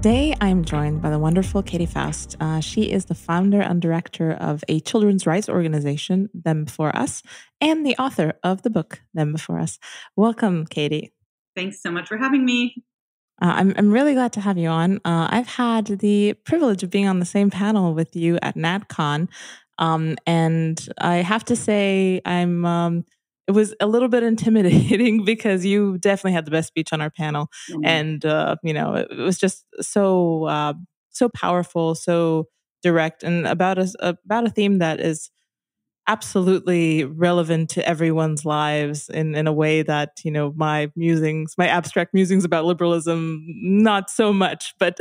Today, I'm joined by the wonderful Katy Faust. She is the founder and director of a children's rights organization, Them Before Us, and the author of the book, Them Before Us. Welcome, Katy. Thanks so much for having me. I'm really glad to have you on. I've had the privilege of being on the same panel with you at NatCon, and I have to say it was a little bit intimidating because you definitely had the best speech on our panel, and it was just so powerful, so direct, and about a theme that is absolutely relevant to everyone's lives in a way that, my abstract musings about liberalism, not so much. But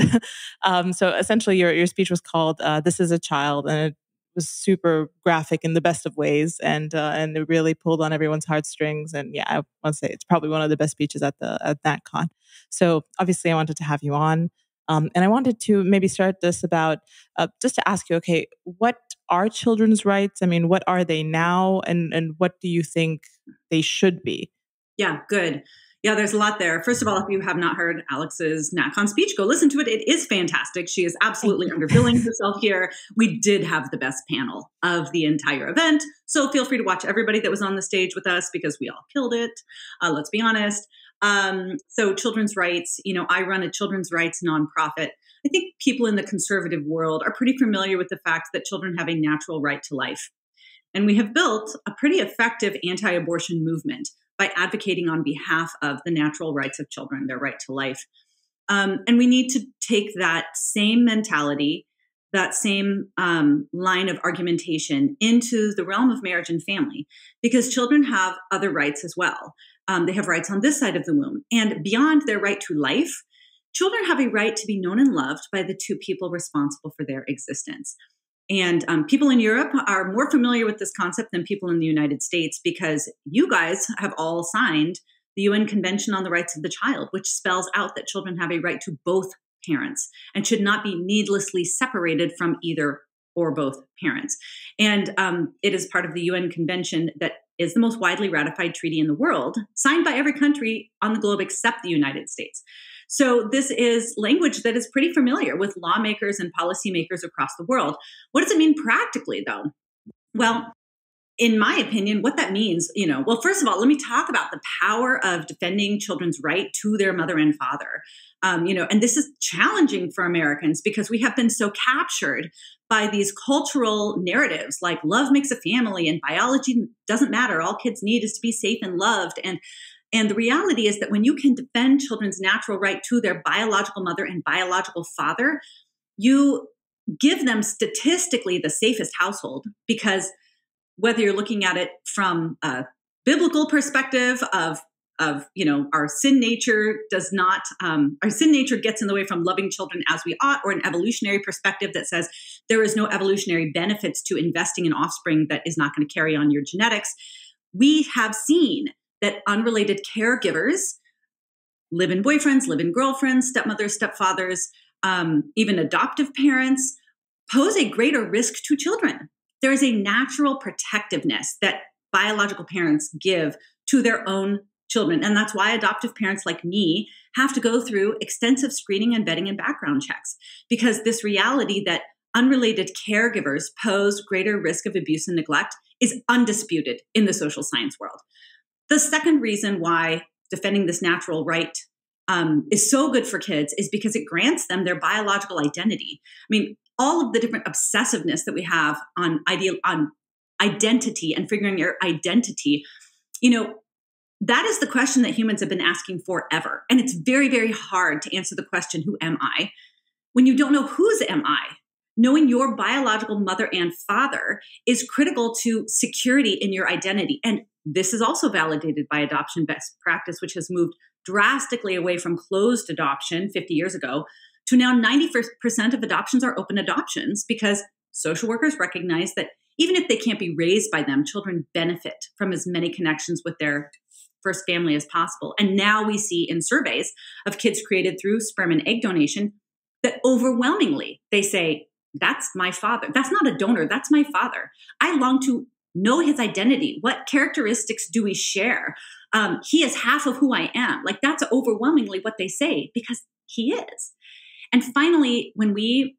so essentially your speech was called This is a Child, and it was super graphic in the best of ways, and it really pulled on everyone's heartstrings. And yeah, I want to say it's probably one of the best speeches at that con. So obviously I wanted to have you on. And I wanted to maybe start this about just to ask you, okay, what are children's rights? I mean, what are they now, and what do you think they should be? Yeah, good. Yeah, there's a lot there. First of all, if you have not heard Alex's NatCon speech, go listen to it. It is fantastic. She is absolutely underbilling herself here. We did have the best panel of the entire event. So feel free to watch everybody that was on the stage with us because we all killed it. Let's be honest. So children's rights, I run a children's rights nonprofit. I think people in the conservative world are pretty familiar with the fact that children have a natural right to life. And we have built a pretty effective anti-abortion movement by advocating on behalf of the natural rights of children, their right to life. And we need to take that same mentality, that same line of argumentation into the realm of marriage and family, because children have other rights as well. They have rights on this side of the womb. And beyond their right to life, children have a right to be known and loved by the two people responsible for their existence. And people in Europe are more familiar with this concept than people in the United States because you guys have all signed the UN Convention on the Rights of the Child, which spells out that children have a right to both parents and should not be needlessly separated from either or both parents. And it is part of the UN Convention that is the most widely ratified treaty in the world, signed by every country on the globe except the United States. So this is language that is pretty familiar with lawmakers and policymakers across the world. What does it mean practically, though? Well, in my opinion, what that means, first of all, let me talk about the power of defending children's right to their mother and father. And this is challenging for Americans because we have been so captured by these cultural narratives like love makes a family and biology doesn't matter. All kids need is to be safe and loved. And the reality is that when you can defend children's natural right to their biological mother and biological father, you give them statistically the safest household, because whether you're looking at it from a biblical perspective of our sin nature our sin nature gets in the way from loving children as we ought, or an evolutionary perspective that says there is no evolutionary benefits to investing in offspring that is not going to carry on your genetics. We have seen that unrelated caregivers, live-in boyfriends, live-in girlfriends, stepmothers, stepfathers, even adoptive parents, pose a greater risk to children. There is a natural protectiveness that biological parents give to their own children. And that's why adoptive parents like me have to go through extensive screening and vetting and background checks, because this reality that unrelated caregivers pose greater risk of abuse and neglect is undisputed in the social science world. The second reason why defending this natural right is so good for kids is because it grants them their biological identity. I mean, all of the different obsessiveness that we have on identity and figuring your identity, that is the question that humans have been asking forever. And it's very, very hard to answer the question, who am I? When you don't know whose am I? Knowing your biological mother and father is critical to security in your identity. And this is also validated by adoption best practice, which has moved drastically away from closed adoption 50 years ago to now 90% of adoptions are open adoptions, because social workers recognize that even if they can't be raised by them, children benefit from as many connections with their first family as possible. And now we see in surveys of kids created through sperm and egg donation that overwhelmingly they say, that's my father. That's not a donor. That's my father. I long to know his identity. What characteristics do we share? He is half of who I am. Like, that's overwhelmingly what they say, because he is. And finally, when we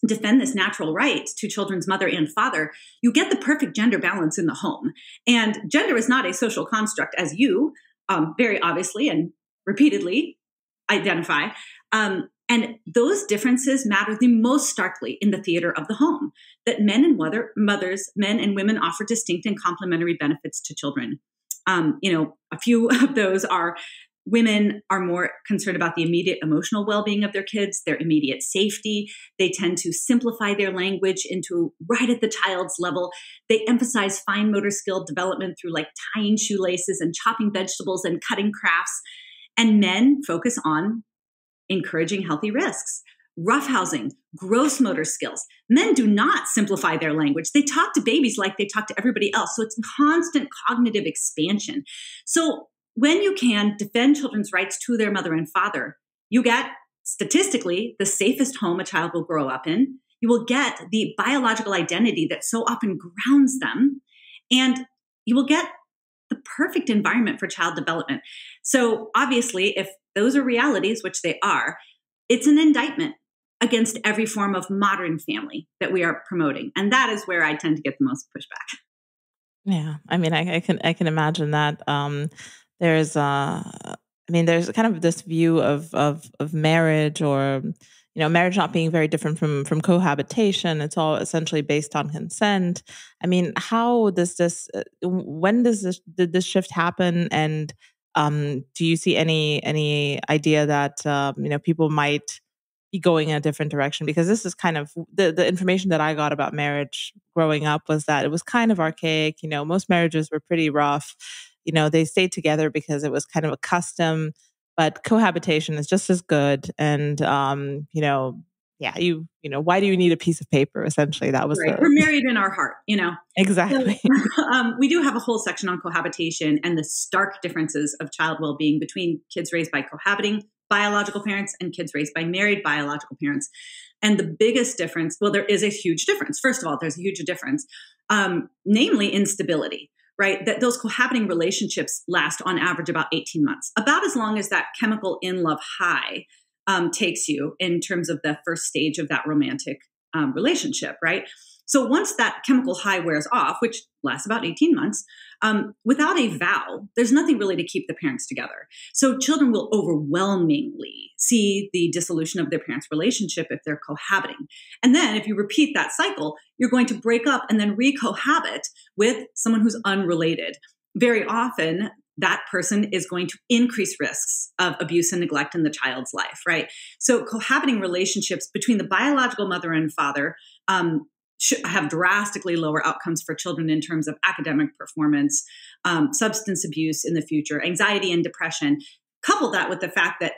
defend this natural right to children's mother and father, you get the perfect gender balance in the home. And gender is not a social construct, as you very obviously and repeatedly identify. And those differences matter the most starkly in the theater of the home, that men and mothers, men and women offer distinct and complementary benefits to children. A few of those are: women are more concerned about the immediate emotional well-being of their kids, their immediate safety. They tend to simplify their language into right at the child's level. They emphasize fine motor skill development through like tying shoelaces and chopping vegetables and cutting crafts. And men focus on encouraging healthy risks, roughhousing, gross motor skills. Men do not simplify their language. They talk to babies like they talk to everybody else. So it's constant cognitive expansion. So when you can defend children's rights to their mother and father, you get statistically the safest home a child will grow up in. You will get the biological identity that so often grounds them, and you will get the perfect environment for child development. So obviously, if those are realities, which they are, it's an indictment against every form of modern family that we are promoting. And that is where I tend to get the most pushback. Yeah, I mean, I can imagine that. There's there's kind of this view of marriage, or marriage not being very different from cohabitation. It's all essentially based on consent. I mean, how does this? When did this shift happen? And do you see any idea that people might be going in a different direction? Because this is kind of the information that I got about marriage growing up was that it was kind of archaic. Most marriages were pretty rough. They stayed together because it was kind of a custom, but cohabitation is just as good. And yeah, why do you need a piece of paper? Essentially, that was Right. We're married in our heart, exactly. So, we do have a whole section on cohabitation and the stark differences of child well-being between kids raised by cohabiting biological parents and kids raised by married biological parents. And the biggest difference, well, there is a huge difference. First of all, there's a huge difference, namely instability, right? That those cohabiting relationships last on average about 18 months, about as long as that chemical in love high takes you in terms of the first stage of that romantic relationship, right? So once that chemical high wears off, which lasts about 18 months, without a vow, there's nothing really to keep the parents together. So children will overwhelmingly see the dissolution of their parents' relationship if they're cohabiting. And then if you repeat that cycle, you're going to break up and then recohabit with someone who's unrelated. Very often, that person is going to increase risks of abuse and neglect in the child's life, right? So cohabiting relationships between the biological mother and father have drastically lower outcomes for children in terms of academic performance, substance abuse in the future, anxiety and depression. Couple that with the fact that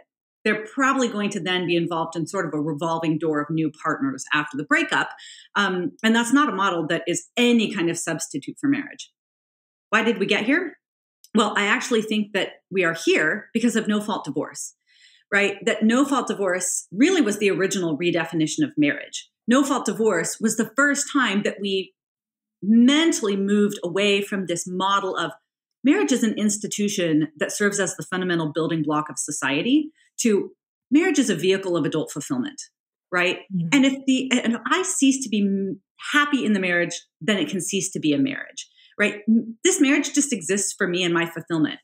they're probably going to then be involved in sort of a revolving door of new partners after the breakup. And that's not a model that is any kind of substitute for marriage. Why did we get here? Well, I actually think that we are here because of no-fault divorce, right? That no-fault divorce really was the original redefinition of marriage. No-fault divorce was the first time that we mentally moved away from this model of marriage as an institution that serves as the fundamental building block of society to marriage as a vehicle of adult fulfillment, right? Mm-hmm. And if I cease to be happy in the marriage, then it can cease to be a marriage, right? This marriage just exists for me and my fulfillment.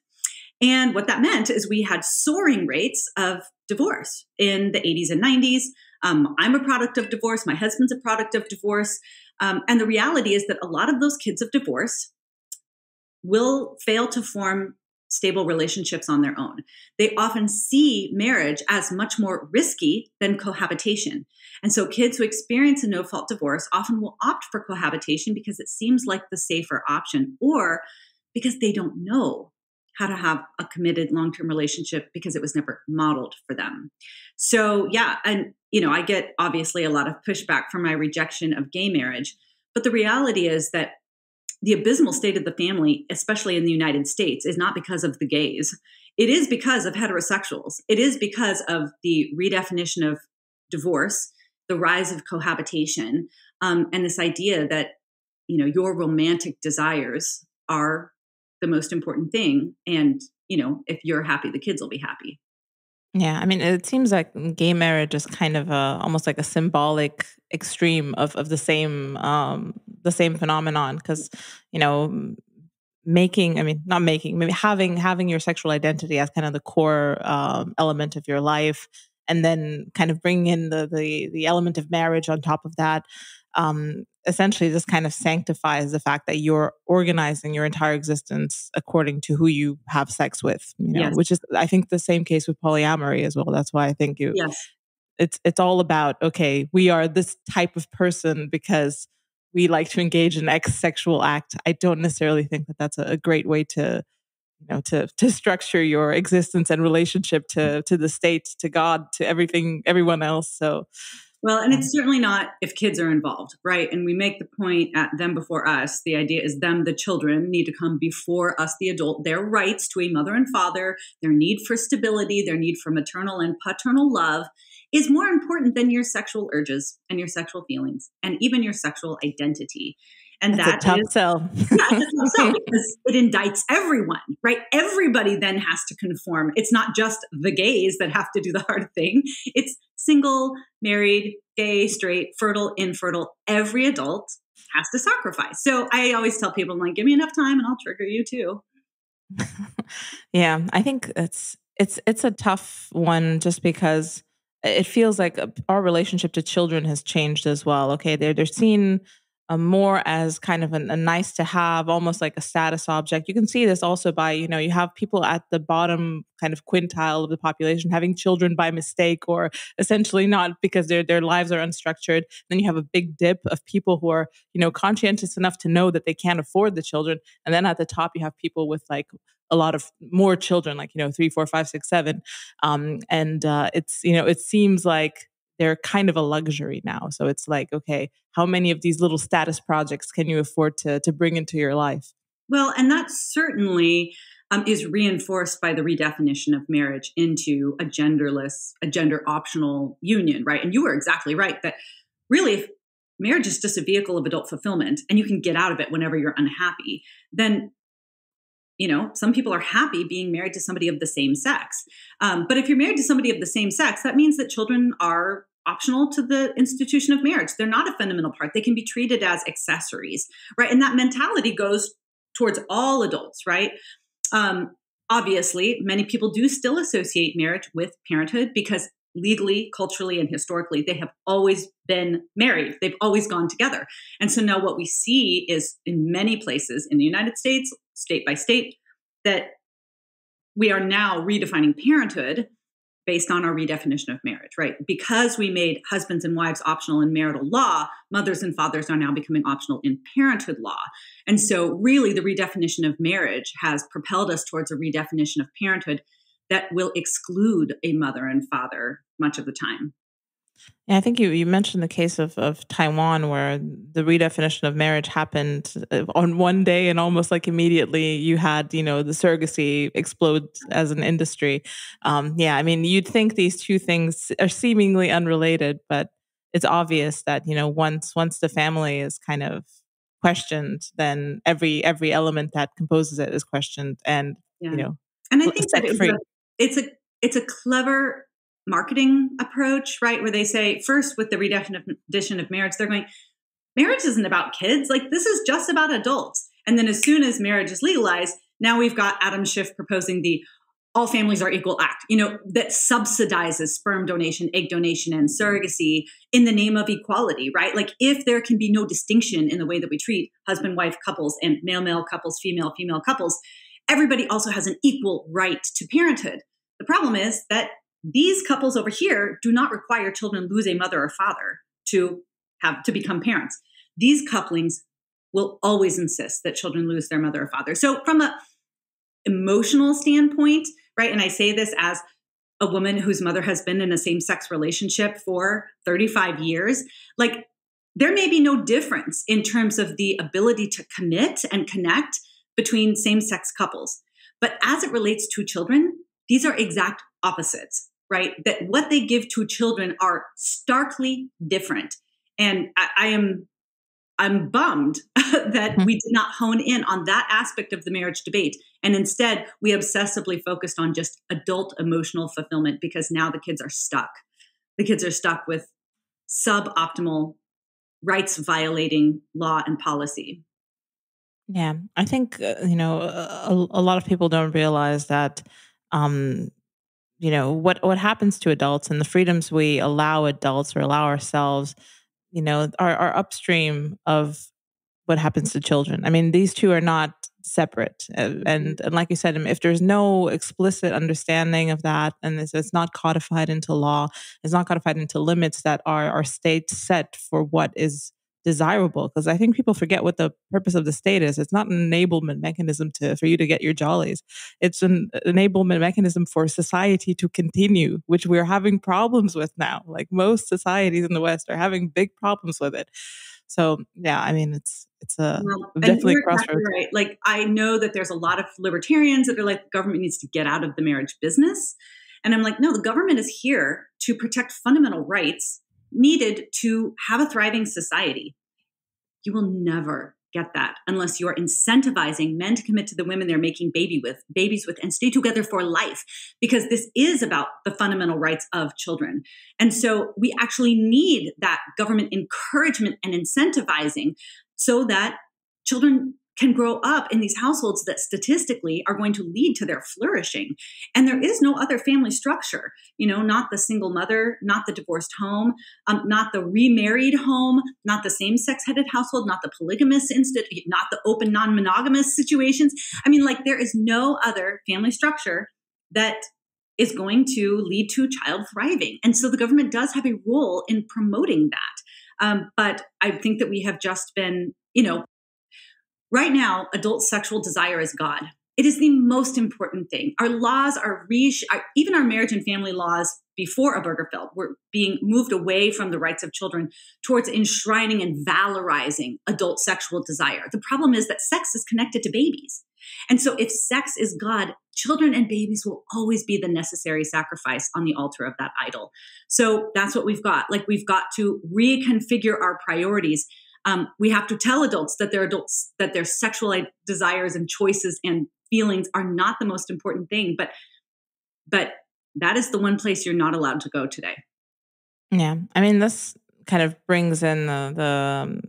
And what that meant is we had soaring rates of divorce in the 80s and 90s. I'm a product of divorce. My husband's a product of divorce. And the reality is that a lot of those kids of divorce will fail to form stable relationships on their own. They often see marriage as much more risky than cohabitation. And so kids who experience a no-fault divorce often will opt for cohabitation because it seems like the safer option, or because they don't know how to have a committed long-term relationship because it was never modeled for them. So yeah, and I get obviously a lot of pushback for my rejection of gay marriage, but the reality is that the abysmal state of the family, especially in the United States, is not because of the gays. It is because of heterosexuals. It is because of the redefinition of divorce, the rise of cohabitation, and this idea that, your romantic desires are the most important thing. And, if you're happy, the kids will be happy. Yeah, I mean, it seems like gay marriage is kind of almost like a symbolic extreme of the same phenomenon. Because you know, making, I mean, not making, maybe having your sexual identity as kind of the core element of your life, and then kind of bringing in the element of marriage on top of that. Essentially, just kind of sanctifies the fact that you're organizing your entire existence according to who you have sex with. You know, Yes. which is, I think, the same case with polyamory as well. That's why I think Yes. it's all about, okay, we are this type of person because we like to engage in X sexual act. I don't necessarily think that that's a great way to, to structure your existence and relationship to the state, to God, to everything, everyone else. So, Well, and um, it's certainly not if kids are involved, right? And we make the point at them before us. The idea is them, the children, need to come before us, the adult. Their rights to a mother and father, their need for stability, their need for maternal and paternal love is more important than your sexual urges and your sexual feelings and even your sexual identity. And that's a that tough is, sell. yeah, it's a tough sell because it indicts everyone, right? Everybody then has to conform. It's not just the gays that have to do the hard thing. It's single, married, gay, straight, fertile, infertile. Every adult has to sacrifice. So I always tell people, I'm like, give me enough time and I'll trigger you too. Yeah, I think it's a tough one just because it feels like our relationship to children has changed as well. Okay, they're seen more as kind of a nice to have, almost like a status object. You can see this also by, you have people at the bottom kind of quintile of the population having children by mistake, or essentially not, because their lives are unstructured. Then you have a big dip of people who are, conscientious enough to know that they can't afford the children, and then at the top you have people with like a lot of more children, like, three, four, five, six, seven. And it's, it seems like they're kind of a luxury now. So it's like, okay, how many of these little status projects can you afford to bring into your life? Well, and that certainly is reinforced by the redefinition of marriage into a genderless, a gender optional union, right? And you were exactly right that really, if marriage is just a vehicle of adult fulfillment and you can get out of it whenever you're unhappy, then some people are happy being married to somebody of the same sex. But if you're married to somebody of the same sex, that means that children are optional to the institution of marriage. They're not a fundamental part. They can be treated as accessories, right? And that mentality goes towards all adults, right? Um, Obviously, many people do still associate marriage with parenthood because legally, culturally, and historically, they have always been married. They've always gone together. And so now what we see is in many places in the United States, state by state, that we are now redefining parenthood based on our redefinition of marriage, right? Because we made husbands and wives optional in marital law, mothers and fathers are now becoming optional in parenthood law. And so, really, the redefinition of marriage has propelled us towards a redefinition of parenthood that will exclude a mother and father much of the time. Yeah, I think you mentioned the case of Taiwan, where the redefinition of marriage happened on one day, and almost like immediately you had, the surrogacy explode as an industry. Yeah, I mean, you'd think these two things are seemingly unrelated, but it's obvious that, once the family is kind of questioned, then every element that composes it is questioned and, Yeah. And I think that set free. it's a clever marketing approach, right? Where they say first with the redefinition of marriage, they're going, marriage isn't about kids. Like this is just about adults. And then as soon as marriage is legalized, now we've got Adam Schiff proposing the all families are equal act, that subsidizes sperm donation, egg donation, and surrogacy in the name of equality, right? Like if there can be no distinction in the way that we treat husband-wife couples and male-male couples, female-female couples, everybody also has an equal right to parenthood. The problem is that these couples over here do not require children lose a mother or father to become parents. These couplings will always insist that children lose their mother or father. So from a emotional standpoint, right? And I say this as a woman whose mother has been in a same-sex relationship for 35 years, like there may be no difference in terms of the ability to commit and connect between same-sex couples. But as it relates to children, these are exact opposites, right? That what they give to children are starkly different. And I am I'm bummed that we did not hone in on that aspect of the marriage debate. And instead, we obsessively focused on just adult emotional fulfillment, because now the kids are stuck. The kids are stuck with suboptimal, rights violating law and policy. Yeah, I think a lot of people don't realize that um, what happens to adults and the freedoms we allow adults or allow ourselves, are upstream of what happens to children. I mean, these two are not separate, and like you said, if there's no explicit understanding of that, and it's not codified into law, it's not codified into limits that are state set for what is desirable. Because I think people forget what the purpose of the state is. It's not an enablement mechanism for you to get your jollies. It's an enablement mechanism for society to continue, which we're having problems with now. Like most societies in the West are having big problems with it. So yeah, I mean, it's a Well, and definitely you're a exactly crossroads. right. Like, I know that there's a lot of libertarians that are like, the government needs to get out of the marriage business. And I'm like, no, the government is here to protect fundamental rights needed to have a thriving society. You will never get that unless you are incentivizing men to commit to the women they're making babies with and stay together for life, because this is about the fundamental rights of children. And so we actually need that government encouragement and incentivizing so that children can grow up in these households that statistically are going to lead to their flourishing. And there is no other family structure, not the single mother, not the divorced home, not the remarried home, not the same-sex headed household, not the polygamous not the open non-monogamous situations. I mean, like, there is no other family structure that is going to lead to child thriving. And so the government does have a role in promoting that. But I think that we have just been, right now, adult sexual desire is God. It is the most important thing. Our laws even our marriage and family laws before Obergefell were being moved away from the rights of children towards enshrining and valorizing adult sexual desire. The problem is that sex is connected to babies. And so if sex is God, children and babies will always be the necessary sacrifice on the altar of that idol. So that's what we've got. Like, we've got to reconfigure our priorities. We have to tell adults that their sexual desires and choices and feelings are not the most important thing, but that is the one place you're not allowed to go today. Yeah, I mean, this kind of brings in the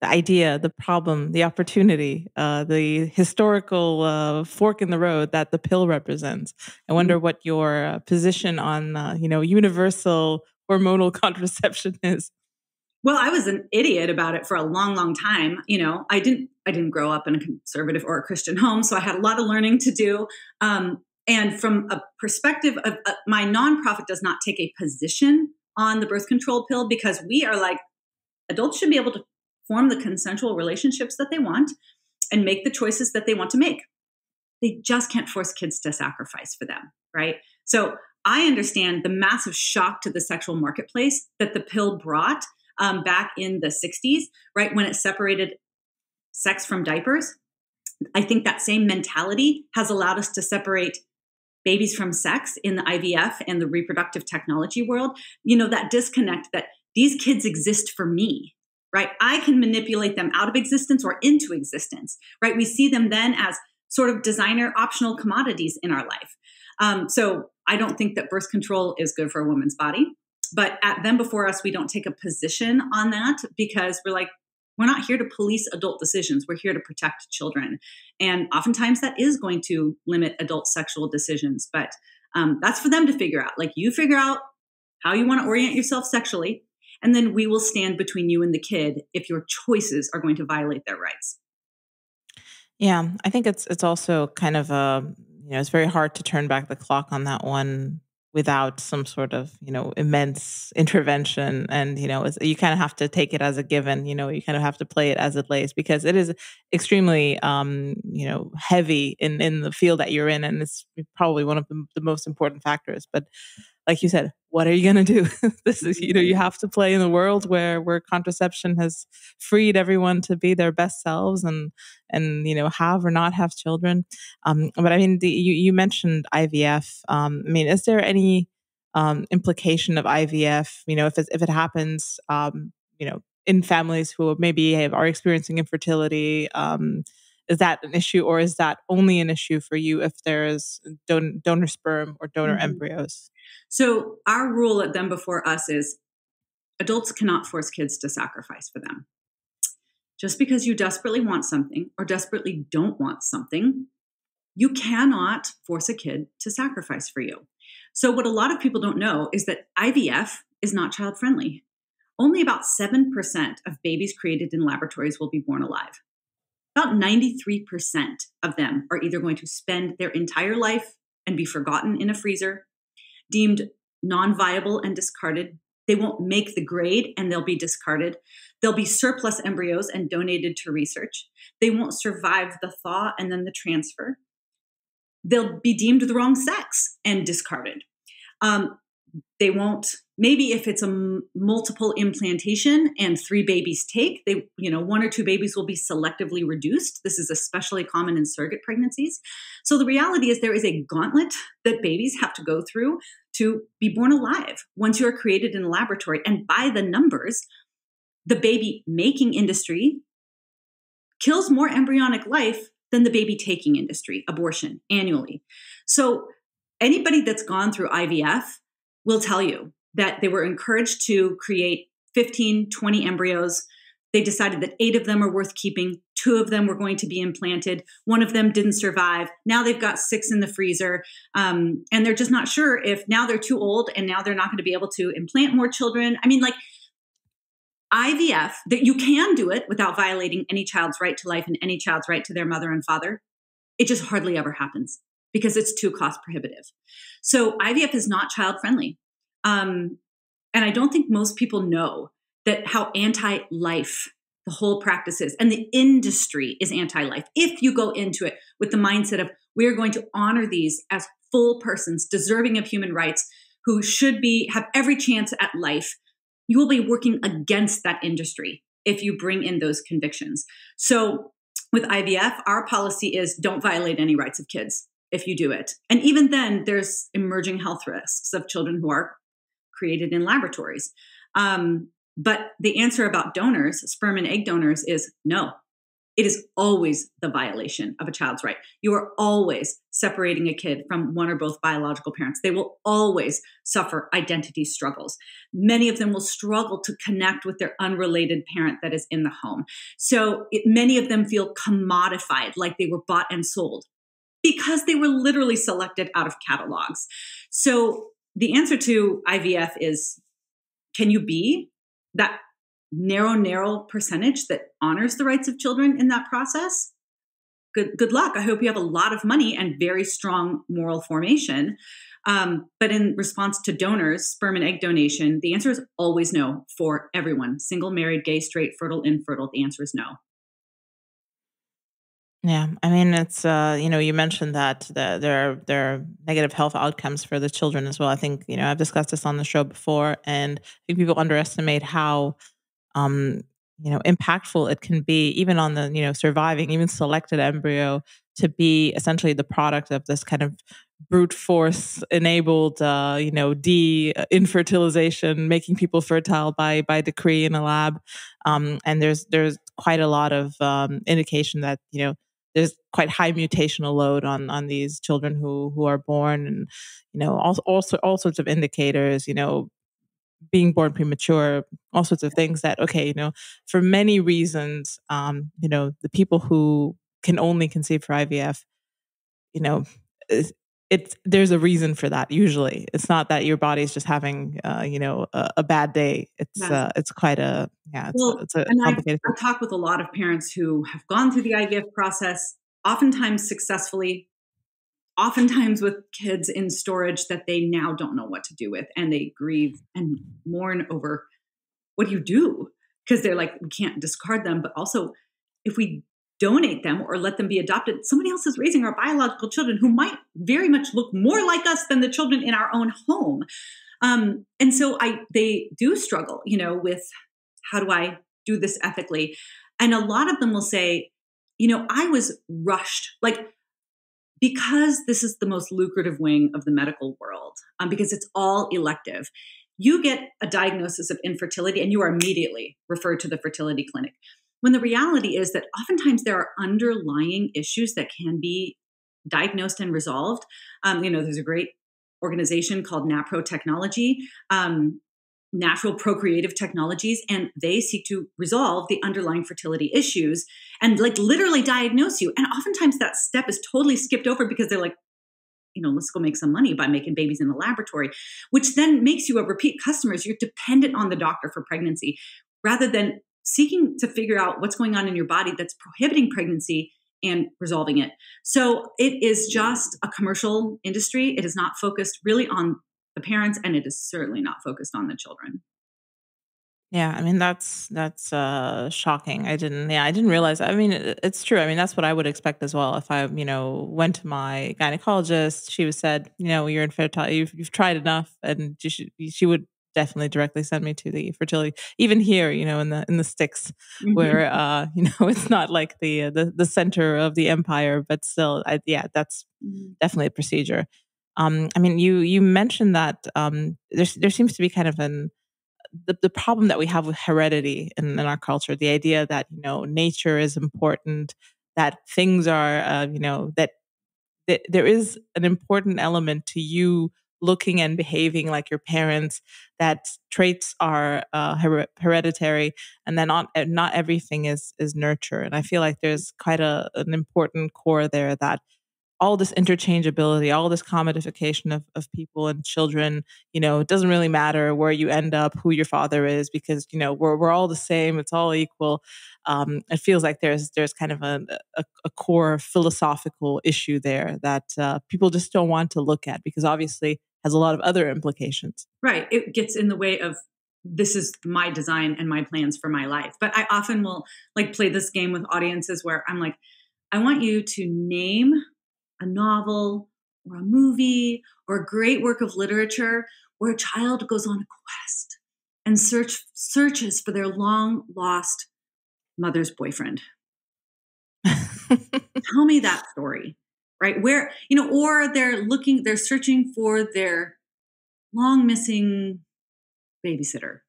idea, the problem, the opportunity, the historical fork in the road that the pill represents. I wonder what your position on universal hormonal contraception is. Well, I was an idiot about it for a long, long time. I didn't grow up in a conservative or a Christian home, so I had a lot of learning to do. And from a perspective of my nonprofit does not take a position on the birth control pill, because we are like, adults should be able to form the consensual relationships that they want and make the choices that they want to make. They just can't force kids to sacrifice for them, right? So I understand the massive shock to the sexual marketplace that the pill brought back in the 60s, right, when it separated sex from diapers. I think that same mentality has allowed us to separate babies from sex in the IVF and the reproductive technology world. That disconnect that these kids exist for me, right? I can manipulate them out of existence or into existence, right? We see them then as sort of designer optional commodities in our life. So I don't think that birth control is good for a woman's body. But at them before us, we don't take a position on that, because we're not here to police adult decisions. We're here to protect children. And oftentimes that is going to limit adult sexual decisions. But that's for them to figure out. Like, you figure out how you want to orient yourself sexually, and then we will stand between you and the kid if your choices are going to violate their rights. Yeah, I think it's also kind of it's very hard to turn back the clock on that one without some sort of immense intervention, and you kind of have to take it as a given. You kind of have to play it as it lays, because it is extremely heavy in the field that you're in, and it's probably one of the most important factors. But like you said, what are you going to do? This is, you have to play in a world where contraception has freed everyone to be their best selves and have or not have children. But I mean, you mentioned IVF. I mean, is there any implication of IVF? If it happens, in families who maybe are experiencing infertility? Is that an issue, or is that only an issue for you if there is donor sperm or donor Mhm. embryos? So our rule at Them Before Us is adults cannot force kids to sacrifice for them. Just because you desperately want something or desperately don't want something, you cannot force a kid to sacrifice for you. So what a lot of people don't know is that IVF is not child friendly. Only about 7% of babies created in laboratories will be born alive. About 93% of them are either going to spend their entire life and be forgotten in a freezer, deemed non-viable and discarded. They won't make the grade and they'll be discarded. There'll be surplus embryos and donated to research. They won't survive the thaw and then the transfer. They'll be deemed the wrong sex and discarded. They won't, maybe if it's a multiple implantation and 3 babies take, they, 1 or 2 babies will be selectively reduced. This is especially common in surrogate pregnancies. So the reality is there is a gauntlet that babies have to go through to be born alive once you are created in a laboratory. And by the numbers, the baby making industry kills more embryonic life than the baby taking industry, abortion, annually. So anybody that's gone through IVF will tell you that they were encouraged to create 15, 20 embryos. They decided that 8 of them are worth keeping. 2 of them were going to be implanted. 1 of them didn't survive. Now they've got 6 in the freezer. And they're just not sure if now they're too old and now they're not going to be able to implant more children. I mean, like IVF, that you can do it without violating any child's right to life and any child's right to their mother and father. It just hardly ever happens because it's too cost prohibitive. So IVF is not child friendly. And I don't think most people know that how anti-life the whole practice is. And the industry is anti-life. If you go into it with the mindset of we're going to honor these as full persons deserving of human rights who should have every chance at life, you will be working against that industry if you bring in those convictions. So with IVF, our policy is don't violate any rights of kids if you do it. And even then, there's emerging health risks of children who are created in laboratories. But the answer about donors, sperm and egg donors, is no. It is always the violation of a child's right. You are always separating a kid from one or both biological parents. They will always suffer identity struggles. Many of them will struggle to connect with their unrelated parent that is in the home. So many of them feel commodified, like they were bought and sold, because they were literally selected out of catalogs. So the answer to IVF is, can you be that narrow percentage that honors the rights of children in that process? Good luck. I hope you have a lot of money and very strong moral formation. But in response to donors, sperm and egg donation, the answer is always no for everyone. Single, married, gay, straight, fertile, infertile. The answer is no. Yeah, I mean, it's you mentioned that there are negative health outcomes for the children as well. I think I've discussed this on the show before, and I think people underestimate how um, impactful it can be, even on the surviving, even selected embryo, to be essentially the product of this kind of brute force enabled, de-infertilization, making people fertile by decree in a lab. And there's quite a lot of indication that there's quite high mutational load on these children who are born, and all sorts of indicators, being born premature, all sorts of things that, okay, for many reasons, the people who can only conceive for IVF, you know, there's a reason for that. Usually it's not that your body's just having, a bad day. It's quite it's a and complicated thing. I've talked with a lot of parents who have gone through the IVF process, oftentimes successfully, oftentimes with kids in storage that they now don't know what to do with, and they grieve and mourn over what do you do? Because they're like, we can't discard them, but also if we donate them or let them be adopted, somebody else is raising our biological children who might very much look more like us than the children in our own home. And so they do struggle, with how do I do this ethically? And a lot of them will say, I was rushed, because this is the most lucrative wing of the medical world, because it's all elective. you get a diagnosis of infertility and you are immediately referred to the fertility clinic. When the reality is that oftentimes there are underlying issues that can be diagnosed and resolved. There's a great organization called NAPRO Technology, Natural Procreative Technologies, and they seek to resolve the underlying fertility issues and like literally diagnose you. And oftentimes that step is totally skipped over because they're like, let's go make some money by making babies in the laboratory, which then makes you a repeat customer. You're dependent on the doctor for pregnancy rather than seeking to figure out what's going on in your body that's prohibiting pregnancy and resolving it. So it is just a commercial industry. It is not focused really on the parents, and it is certainly not focused on the children. Yeah, I mean that's shocking. I didn't realize. I mean, it's true. I mean, that's what I would expect as well. If I, went to my gynecologist, she was said, you're infertile. You've tried enough, and she would definitely directly send me to the fertility. Even here, in the sticks, where it's not like the center of the empire, but still, that's definitely a procedure. I mean, you mentioned that there seems to be kind of the problem that we have with heredity in our culture, the idea that, nature is important, that things are, that there is an important element to you looking and behaving like your parents, that traits are hereditary, and then not everything is nurture. And I feel like there's quite an important core there, that all this interchangeability, all this commodification of people and children, it doesn't really matter where you end up, who your father is, because, we're all the same. It's all equal. It feels like there's kind of a core philosophical issue there that people just don't want to look at, because obviously has a lot of other implications. Right. It gets in the way of, this is my design and my plans for my life. But I often will play this game with audiences where I'm like, I want you to name a novel or a movie or a great work of literature where a child goes on a quest and searches for their long lost mother's boyfriend. Tell me that story, right? Where, or they're searching for their long missing babysitter.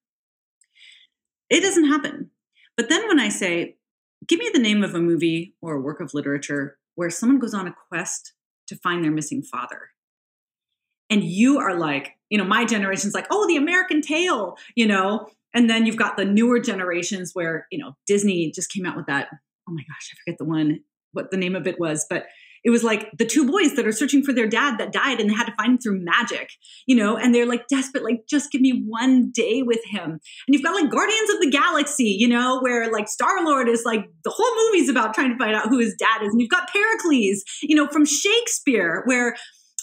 It doesn't happen. But then when I say, give me the name of a movie or a work of literature where someone goes on a quest to find their missing father. And you are like, my generation's like, oh, the American Tale, and then you've got the newer generations where, Disney just came out with that. Oh my gosh, I forget what the name of it was, but it was like the two boys that are searching for their dad that died and they had to find him through magic, and they're like desperate, like, just give me one day with him. And you've got like Guardians of the Galaxy, where like Star-Lord is like, the whole movie's about trying to find out who his dad is. And you've got Pericles, from Shakespeare, where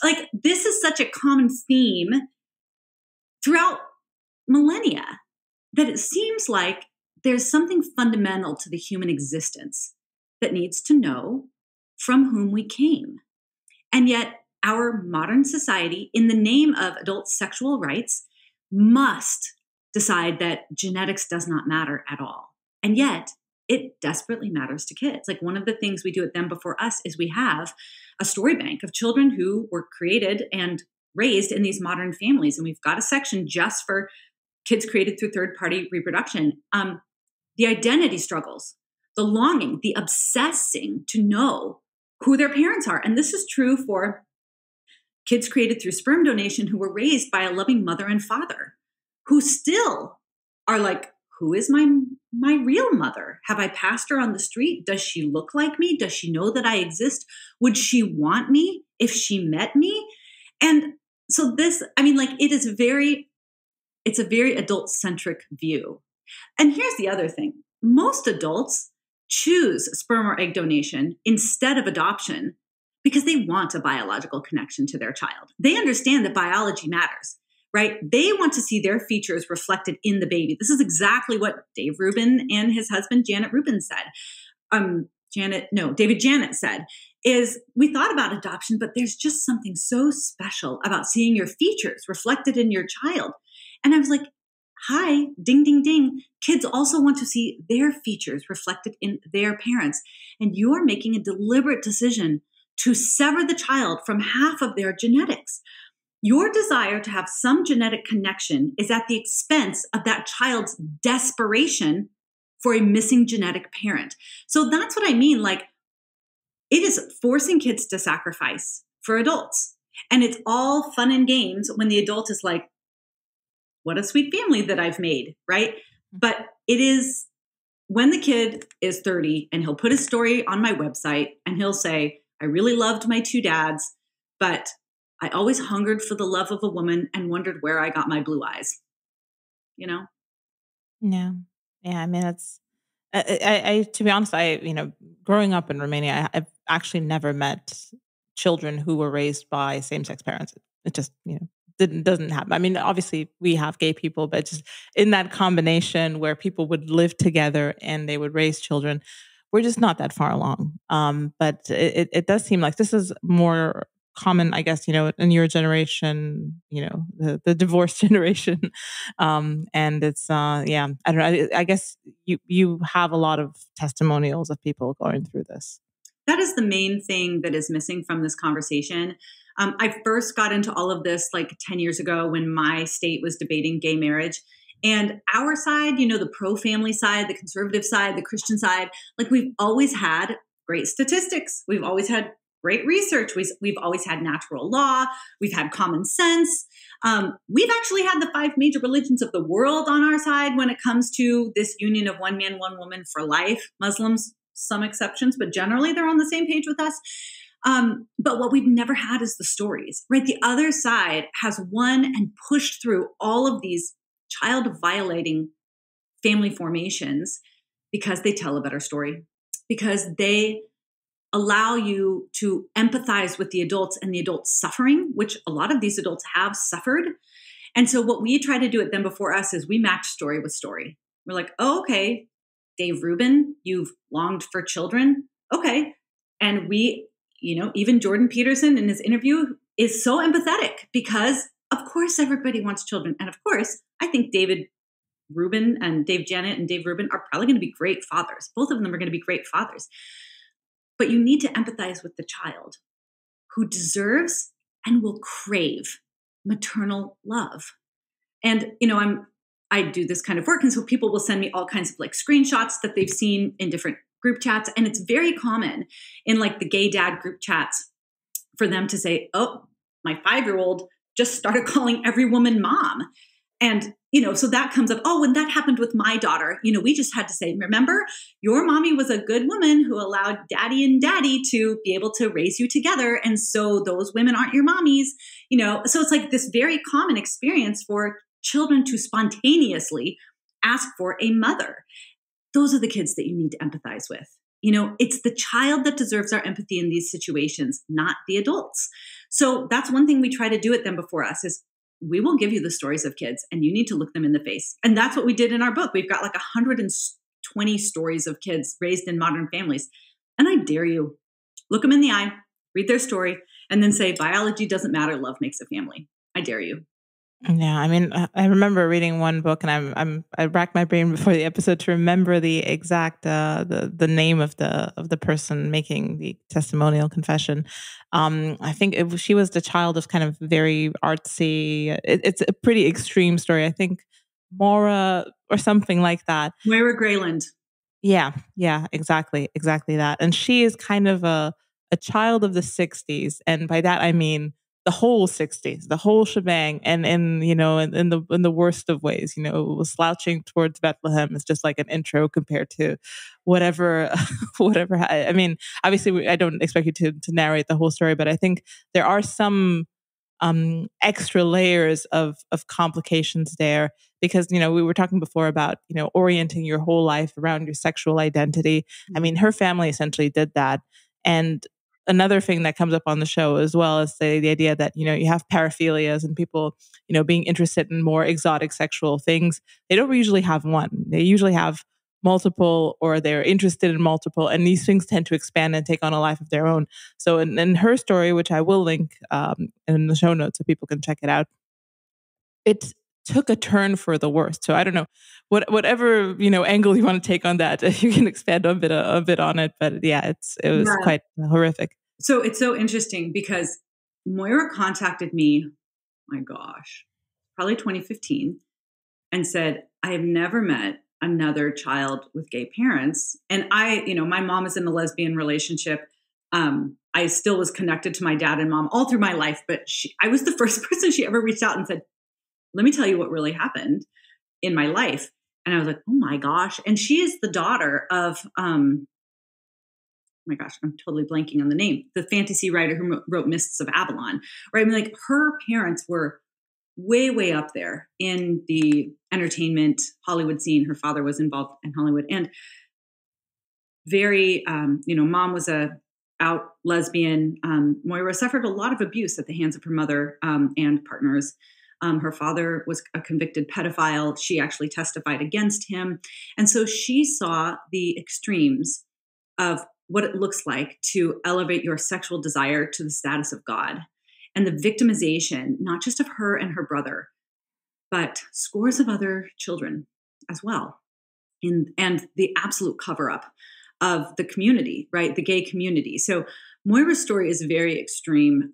like this is such a common theme throughout millennia that it seems like there's something fundamental to the human existence that needs to know from whom we came. And yet our modern society, in the name of adult sexual rights, must decide that genetics does not matter at all. And yet it desperately matters to kids. Like, one of the things we do at Them Before Us is we have a story bank of children who were created and raised in these modern families. And we've got a section just for kids created through third-party reproduction. The identity struggles, the longing, the obsessing to know who their parents are. And this is true for kids created through sperm donation who were raised by a loving mother and father, who still are like, who is my real mother? Have I passed her on the street? Does she look like me? Does she know that I exist? Would she want me if she met me? And so this, it's a very adult-centric view. And here's the other thing. Most adults choose sperm or egg donation instead of adoption because they want a biological connection to their child. They understand that biology matters, right? They want to see their features reflected in the baby. This is exactly what Dave Rubin and his husband, Janet Rubin, said. David Janet said, is we thought about adoption, but there's just something so special about seeing your features reflected in your child. And I was like, hi, ding, ding, ding. Kids also want to see their features reflected in their parents. And you are making a deliberate decision to sever the child from half of their genetics. your desire to have some genetic connection is at the expense of that child's desperation for a missing genetic parent. So that's what I mean. Like, it is forcing kids to sacrifice for adults. And it's all fun and games when the adult is like, what a sweet family that I've made, right? But it is when the kid is 30 and he'll put his story on my website and he'll say, I really loved my two dads, but I always hungered for the love of a woman and wondered where I got my blue eyes. You know? Yeah. Yeah. I mean, it's, to be honest, growing up in Romania, I've actually never met children who were raised by same-sex parents. It just, doesn't happen. I mean, obviously we have gay people, but just in that combination where people would live together and they would raise children, we're just not that far along. But it does seem like this is more common, I guess, in your generation, the divorced generation. And it's, yeah, I don't know. I guess you have a lot of testimonials of people going through this. That is the main thing that is missing from this conversation. I first got into all of this like 10 years ago when my state was debating gay marriage. And our side, the pro-family side, the conservative side, the Christian side, like we've always had great statistics. We've always had great research. We've always had natural law. We've had common sense. We've actually had the 5 major religions of the world on our side when it comes to this union of one man, one woman for life. Muslims, some exceptions, but generally they're on the same page with us. But what we've never had is the stories, right? The other side has won and pushed through all of these child violating family formations because they tell a better story, because they allow you to empathize with the adults and the adults' suffering, which a lot of these adults have suffered. And so what we try to do at Them Before Us is we match story with story. We're like, oh, okay, Dave Rubin, you've longed for children. Okay. And we, even Jordan Peterson in his interview is so empathetic because of course everybody wants children. And of course, I think David Rubin and Dave Janet and Dave Rubin are probably going to be great fathers. Both of them are going to be great fathers. But you need to empathize with the child who deserves and will crave maternal love. And, I do this kind of work. And so people will send me all kinds of like screenshots that they've seen in different group chats. And it's very common in like the gay dad group chats for them to say, oh, my 5-year-old just started calling every woman mom. And, so that comes up, oh, when that happened with my daughter, we just had to say, remember, your mommy was a good woman who allowed daddy and daddy to be able to raise you together. And so those women aren't your mommies, so it's like this very common experience for children to spontaneously ask for a mother. Those are the kids that you need to empathize with. It's the child that deserves our empathy in these situations, not the adults. So that's one thing we try to do at Them Before Us is we will give you the stories of kids and you need to look them in the face. And that's what we did in our book. We've got like 120 stories of kids raised in modern families. And I dare you, look them in the eye, read their story, and then say, biology doesn't matter, love makes a family. I dare you. Yeah, I mean, I remember reading one book, and I racked my brain before the episode to remember the exact the name of the person making the testimonial confession. I think she was the child of kind of very artsy. It's a pretty extreme story. I think Maura or something like that. Moira Grayland. Yeah, exactly that. And she is kind of a child of the '60s, and by that I mean the whole '60s, the whole shebang, and in the worst of ways, slouching towards Bethlehem is just like an intro compared to whatever. I mean, obviously, I don't expect you to narrate the whole story, but I think there are some extra layers of complications there because we were talking before about orienting your whole life around your sexual identity. I mean, her family essentially did that, and another thing that comes up on the show as well is the idea that, you have paraphilias and people, being interested in more exotic sexual things. They don't usually have one. They usually have multiple, or they're interested in multiple. And these things tend to expand and take on a life of their own. So in her story, which I will link in the show notes so people can check it out, it took a turn for the worst. So I don't know, whatever angle you want to take on that, you can expand a bit on it. But yeah, it was quite horrific. So it's so interesting because Moira contacted me my gosh, probably 2015, and said, I have never met another child with gay parents. And my mom is in a lesbian relationship. I still was connected to my dad and mom all through my life, but I was the first person she ever reached out and said, let me tell you what really happened in my life. And I was like, oh my gosh. And she is the daughter of, oh my gosh, I'm totally blanking on the name, the fantasy writer who wrote Mists of Avalon, right? I mean, like, her parents were way, way up there in the entertainment Hollywood scene. Her father was involved in Hollywood, and very, mom was a out lesbian. Moira suffered a lot of abuse at the hands of her mother and partners. Her father was a convicted pedophile. She actually testified against him. And so she saw the extremes of what it looks like to elevate your sexual desire to the status of God, and the victimization, not just of her and her brother, but scores of other children as well. And the absolute cover up of the community, right? The gay community. So Moira's story is very extreme.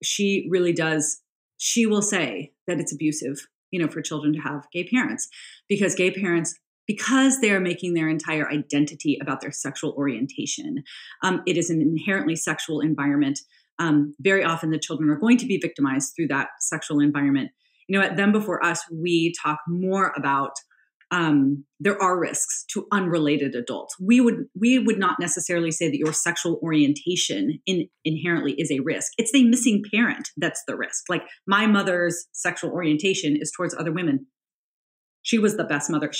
She really does. She will say that it's abusive, for children to have gay parents, because gay parents, because they're making their entire identity about their sexual orientation, it is an inherently sexual environment. Very often the children are going to be victimized through that sexual environment. At Them Before Us, we talk more about there are risks to unrelated adults. We would not necessarily say that your sexual orientation inherently is a risk. It's a missing parent that's the risk. Like, my mother's sexual orientation is towards other women. She was the best mother.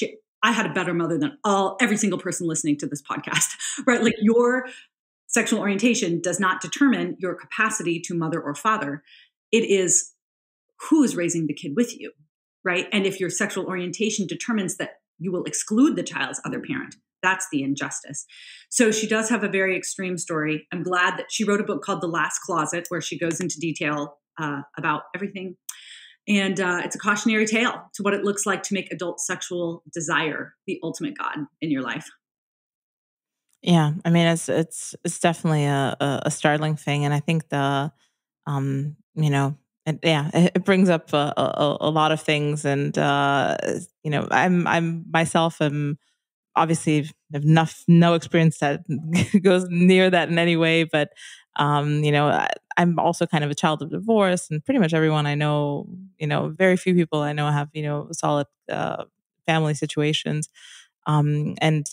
I had a better mother than every single person listening to this podcast, right? Like, your sexual orientation does not determine your capacity to mother or father. It is who is raising the kid with you, right? And if your sexual orientation determines that you will exclude the child's other parent, that's the injustice. So she does have a very extreme story. I'm glad that she wrote a book called The Last Closet, where she goes into detail about everything. And it's a cautionary tale to what it looks like to make adult sexual desire the ultimate God in your life. Yeah, I mean, it's definitely a startling thing, and I think um, you know, it brings up a lot of things, and I'm myself am obviously have no experience that goes near that in any way, but I'm also kind of a child of divorce, and pretty much everyone I know, very few people I know have solid family situations. And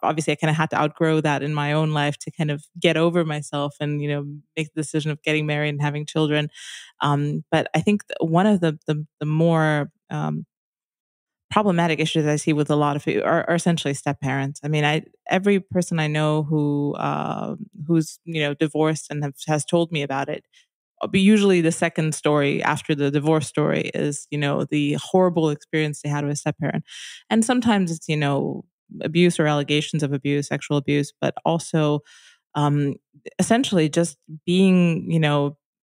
obviously I kind of had to outgrow that in my own life to kind of get over myself and make the decision of getting married and having children. But I think one of the more problematic issues I see with a lot of people are essentially step parents. I mean, every person I know who's divorced and has told me about it. But usually the second story after the divorce story is, the horrible experience they had with a step parent. And sometimes it's, abuse or allegations of abuse, sexual abuse, but also um, essentially just being,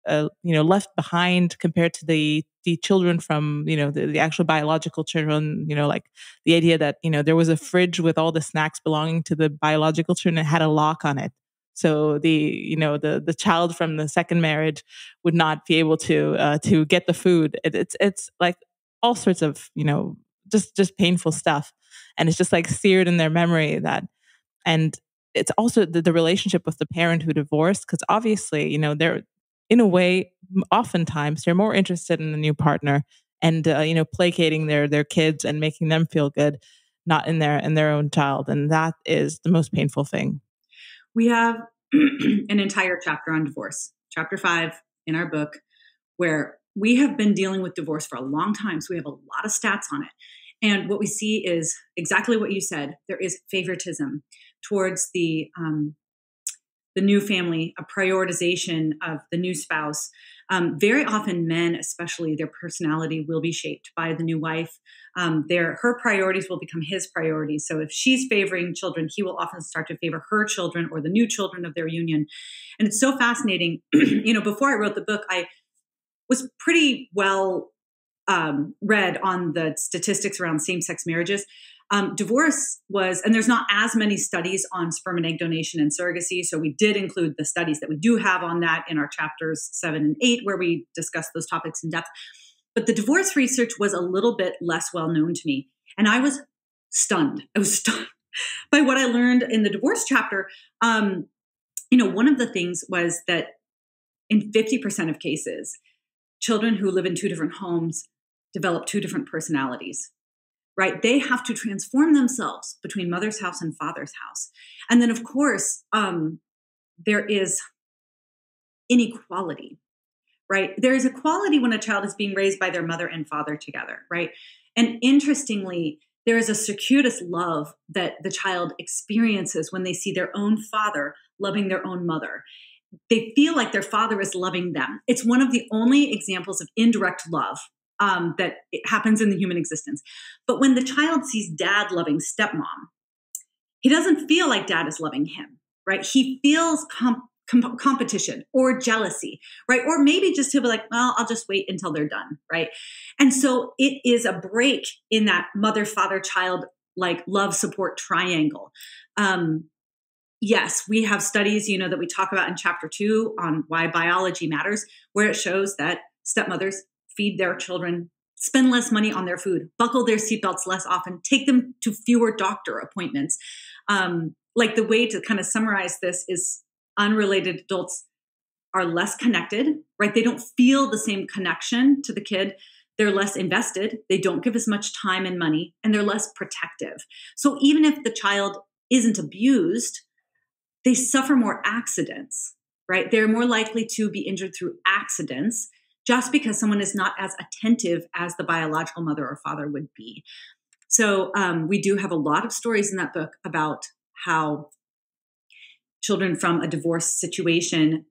left behind compared to the children from, the actual biological children, like the idea that, there was a fridge with all the snacks belonging to the biological children and had a lock on it. So the child from the second marriage would not be able to get the food. It's like all sorts of just painful stuff, and it's just like seared in their memory that. And it's also the relationship with the parent who divorced, because obviously they're in a way oftentimes they're more interested in the new partner and placating their kids and making them feel good, not in their own child, and that is the most painful thing. We have an entire chapter on divorce, chapter 5 in our book, where we have been dealing with divorce for a long time. So we have a lot of stats on it. And what we see is exactly what you said. There is favoritism towards the new family, a prioritization of the new spouse. Very often men, especially, their personality will be shaped by the new wife. Her priorities will become his priorities. So if she's favoring children, he will often start to favor her children or the new children of their union. And it's so fascinating. Before I wrote the book, I was pretty well read on the statistics around same-sex marriages. Divorce was, and there's not as many studies on sperm and egg donation and surrogacy. So we did include the studies that we do have on that in our chapters 7 and 8, where we discuss those topics in depth. But the divorce research was a little bit less well known to me. And I was stunned. I was stunned by what I learned in the divorce chapter. One of the things was that in 50% of cases, children who live in two different homes develop two different personalities, right? They have to transform themselves between mother's house and father's house. And then, of course, there is inequality, right? There is equality when a child is being raised by their mother and father together, right? And interestingly, there is a circuitous love that the child experiences when they see their own father loving their own mother. They feel like their father is loving them. It's one of the only examples of indirect love that it happens in the human existence. But when the child sees dad loving stepmom, he doesn't feel like dad is loving him, right? He feels competition or jealousy, right? Or maybe just to be like, well, I'll just wait until they're done, right? And so it is a break in that mother, father, child, like love, support triangle. Yes, we have studies, that we talk about in chapter 2 on why biology matters, where it shows that stepmothers feed their children, spend less money on their food, buckle their seatbelts less often, take them to fewer doctor appointments. Like the way to kind of summarize this is unrelated adults are less connected, right? They don't feel the same connection to the kid. They're less invested. They don't give as much time and money, and they're less protective. So even if the child isn't abused, they suffer more accidents, right? They're more likely to be injured through accidents just because someone is not as attentive as the biological mother or father would be. So we do have a lot of stories in that book about how children from a divorce situation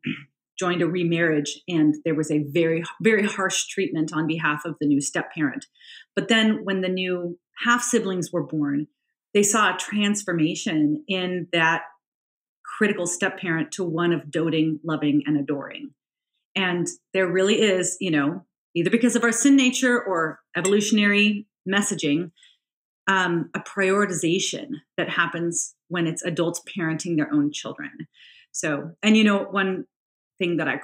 joined a remarriage, and there was a very, very harsh treatment on behalf of the new step-parent. But then when the new half-siblings were born, they saw a transformation in that critical step-parent to one of doting, loving, and adoring. And there really is, either because of our sin nature or evolutionary messaging, a prioritization that happens when it's adults parenting their own children. So, and one thing that I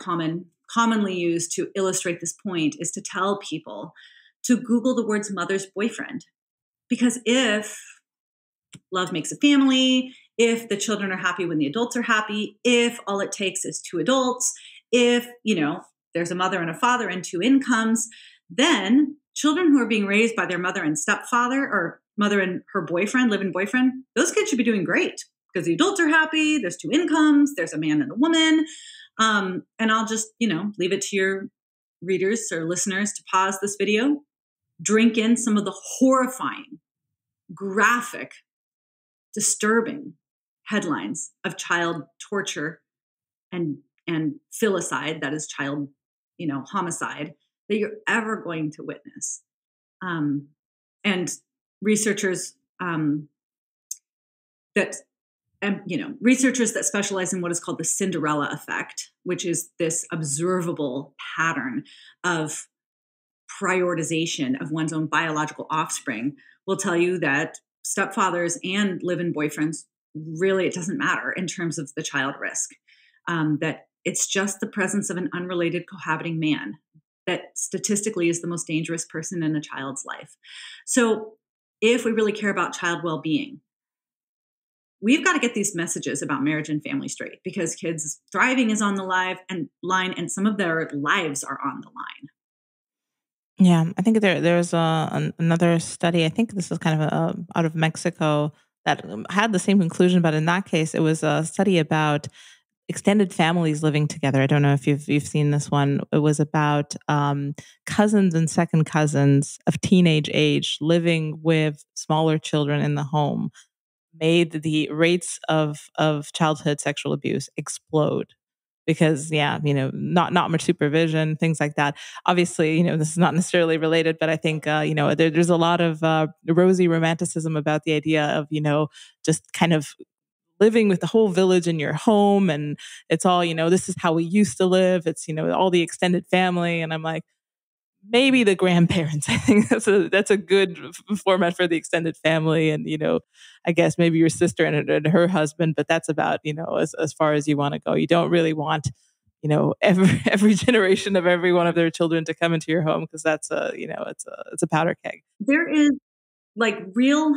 commonly use to illustrate this point is to tell people to Google the words mother's boyfriend. Because if love makes a family, if the children are happy when the adults are happy, if all it takes is two adults, if, there's a mother and a father and two incomes, then children who are being raised by their mother and stepfather or mother and her boyfriend, live-in boyfriend, those kids should be doing great because the adults are happy. There's two incomes. There's a man and a woman. And I'll just, leave it to your readers or listeners to pause this video, drink in some of the horrifying, graphic, disturbing headlines of child torture and filicide, that is child, homicide, that you're ever going to witness. And researchers researchers that specialize in what is called the Cinderella effect, which is this observable pattern of prioritization of one's own biological offspring, will tell you that stepfathers and live-in boyfriends, really, it doesn't matter in terms of the child risk. That it's just the presence of an unrelated cohabiting man that statistically is the most dangerous person in a child's life. So if we really care about child well-being, we've got to get these messages about marriage and family straight, because kids' thriving is on the line, and some of their lives are on the line. Yeah, I think there's another study. I think this is kind of out of Mexico that had the same conclusion, but in that case, it was a study about extended families living together. I don't know if you've seen this one. It was about cousins and second cousins of teenage age living with smaller children in the home, made the rates of childhood sexual abuse explode. Because not much supervision, things like that. Obviously, this is not necessarily related, but I think there's a lot of rosy romanticism about the idea of just kind of living with the whole village in your home, and it's all this is how we used to live. It's all the extended family, and I'm like, maybe the grandparents. I think that's a good format for the extended family, and I guess maybe your sister and her husband. But that's about as far as you want to go. You don't really want every generation of every one of their children to come into your home, because that's it's a powder keg. There is like real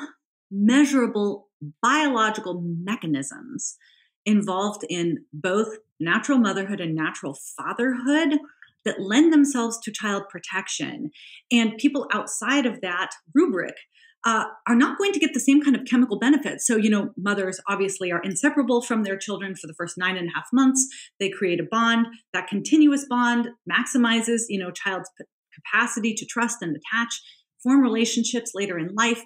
measurable biological mechanisms involved in both natural motherhood and natural fatherhood that lend themselves to child protection. And people outside of that rubric are not going to get the same kind of chemical benefits. So, mothers obviously are inseparable from their children for the first 9.5 months. They create a bond. That continuous bond maximizes, child's capacity to trust and attach, form relationships later in life.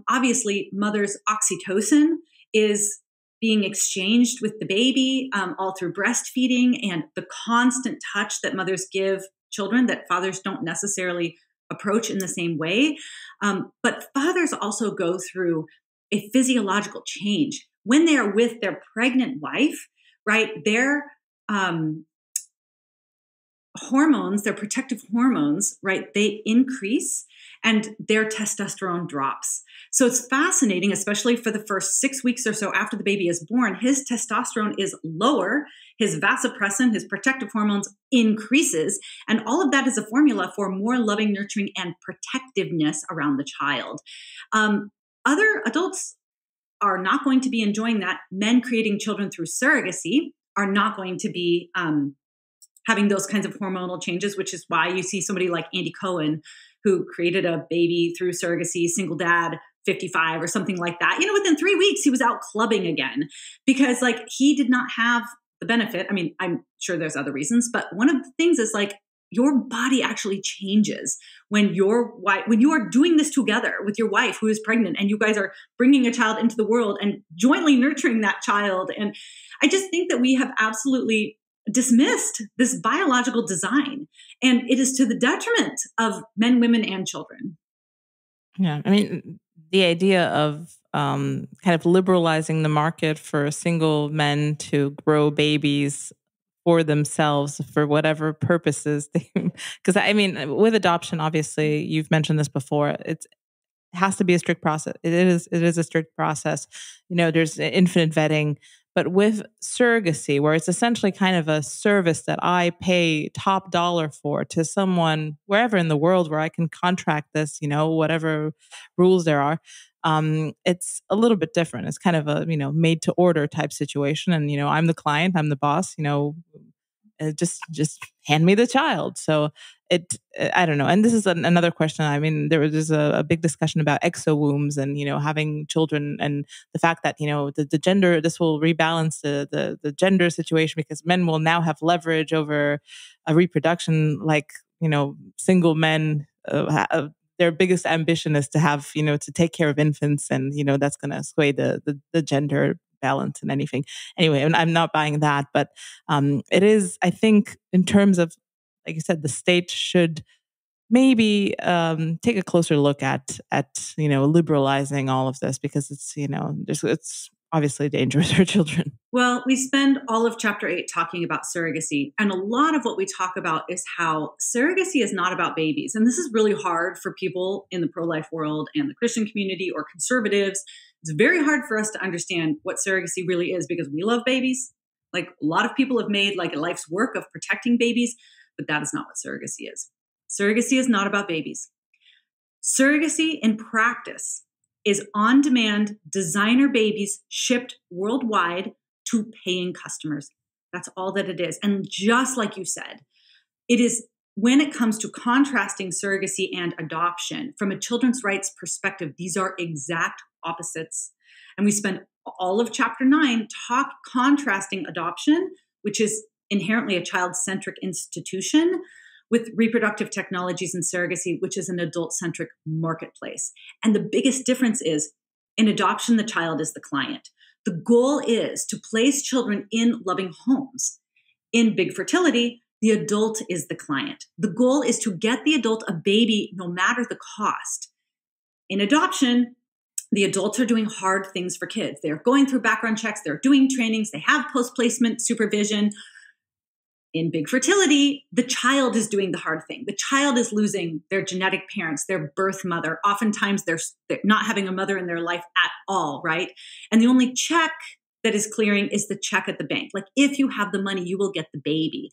Obviously, mother's oxytocin is being exchanged with the baby all through breastfeeding and the constant touch that mothers give children that fathers don't necessarily approach in the same way. But fathers also go through a physiological change when they are with their pregnant wife, right? Their hormones, their protective hormones, right? They increase and their testosterone drops. So it's fascinating, especially for the first 6 weeks or so after the baby is born, his testosterone is lower, his vasopressin, his protective hormones increases. And all of that is a formula for more loving, nurturing, and protectiveness around the child. Other adults are not going to be enjoying that. Men creating children through surrogacy are not going to be having those kinds of hormonal changes, which is why you see somebody like Andy Cohen, who created a baby through surrogacy, single dad, 55 or something like that. Within 3 weeks, he was out clubbing again because he did not have the benefit. I mean, I'm sure there's other reasons, but one of the things is your body actually changes when you are doing this together with your wife who is pregnant and you guys are bringing a child into the world and jointly nurturing that child. And I just think that we have absolutely dismissed this biological design, and it is to the detriment of men, women, and children. Yeah, I mean, the idea of kind of liberalizing the market for single men to grow babies for themselves for whatever purposes because I mean, with adoption, obviously, you've mentioned this before, it has to be a strict process. It is a strict process. There's infinite vetting. But with surrogacy, where it's essentially kind of a service that I pay top dollar for to someone wherever in the world where I can contract this, whatever rules there are, it's a little bit different. It's kind of a, made to order type situation. And, I'm the client, I'm the boss, just hand me the child. So I don't know. And this is another question. I mean, there was a big discussion about exowombs and, having children, and the fact that, the gender, this will rebalance the gender situation because men will now have leverage over a reproduction, single men, their biggest ambition is to have, to take care of infants, and, that's going to sway the gender balance and anything. Anyway, I'm not buying that, but it is, I think, in terms of, like you said, the state should maybe take a closer look at liberalizing all of this, because it's obviously dangerous for children. Well, we spend all of chapter 8 talking about surrogacy. And a lot of what we talk about is how surrogacy is not about babies. And this is really hard for people in the pro-life world and the Christian community or conservatives. It's very hard for us to understand what surrogacy really is because we love babies. A lot of people have made a life's work of protecting babies, but that is not what surrogacy is. Surrogacy is not about babies. Surrogacy in practice is on-demand designer babies shipped worldwide to paying customers. That's all that it is. And just like you said, it is, when it comes to contrasting surrogacy and adoption, from a children's rights perspective, these are exact opposites. And we spend all of chapter 9 contrasting adoption, which is inherently a child-centric institution, with reproductive technologies and surrogacy, which is an adult-centric marketplace. And the biggest difference is, in adoption, the child is the client. The goal is to place children in loving homes. In big fertility, the adult is the client. The goal is to get the adult a baby no matter the cost. In adoption, the adults are doing hard things for kids. They're going through background checks, they're doing trainings, they have post-placement supervision. In big fertility, the child is doing the hard thing. The child is losing their genetic parents, their birth mother. Oftentimes they're not having a mother in their life at all, right? And the only check that is clearing is the check at the bank. Like, if you have the money, you will get the baby.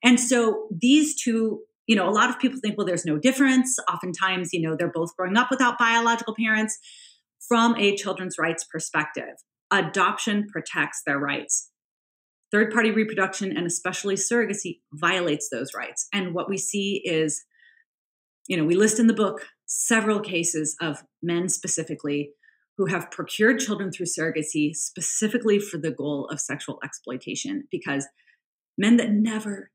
And so these two, a lot of people think, well, there's no difference. Oftentimes, they're both growing up without biological parents. From a children's rights perspective, adoption protects their rights. Third-party reproduction, and especially surrogacy, violates those rights. And what we see is, we list in the book several cases of men specifically who have procured children through surrogacy specifically for the goal of sexual exploitation, because men that never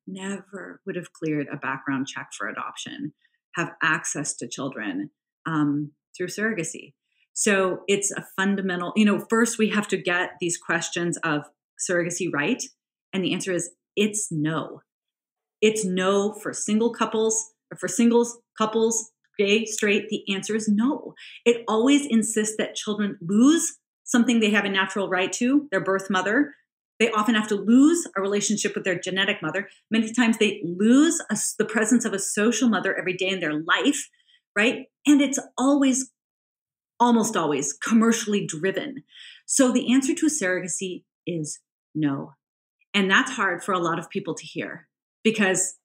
would have cleared a background check for adoption have access to children through surrogacy. So it's a fundamental, first we have to get these questions of surrogacy right. And the answer is, it's no. It's no for single couples, or for singles, couples, gay, straight. The answer is no. It always insists that children lose something they have a natural right to, their birth mother. They often have to lose a relationship with their genetic mother. Many times they lose the presence of a social mother every day in their life, right? And it's almost always commercially driven. So the answer to surrogacy is no. And that's hard for a lot of people to hear, because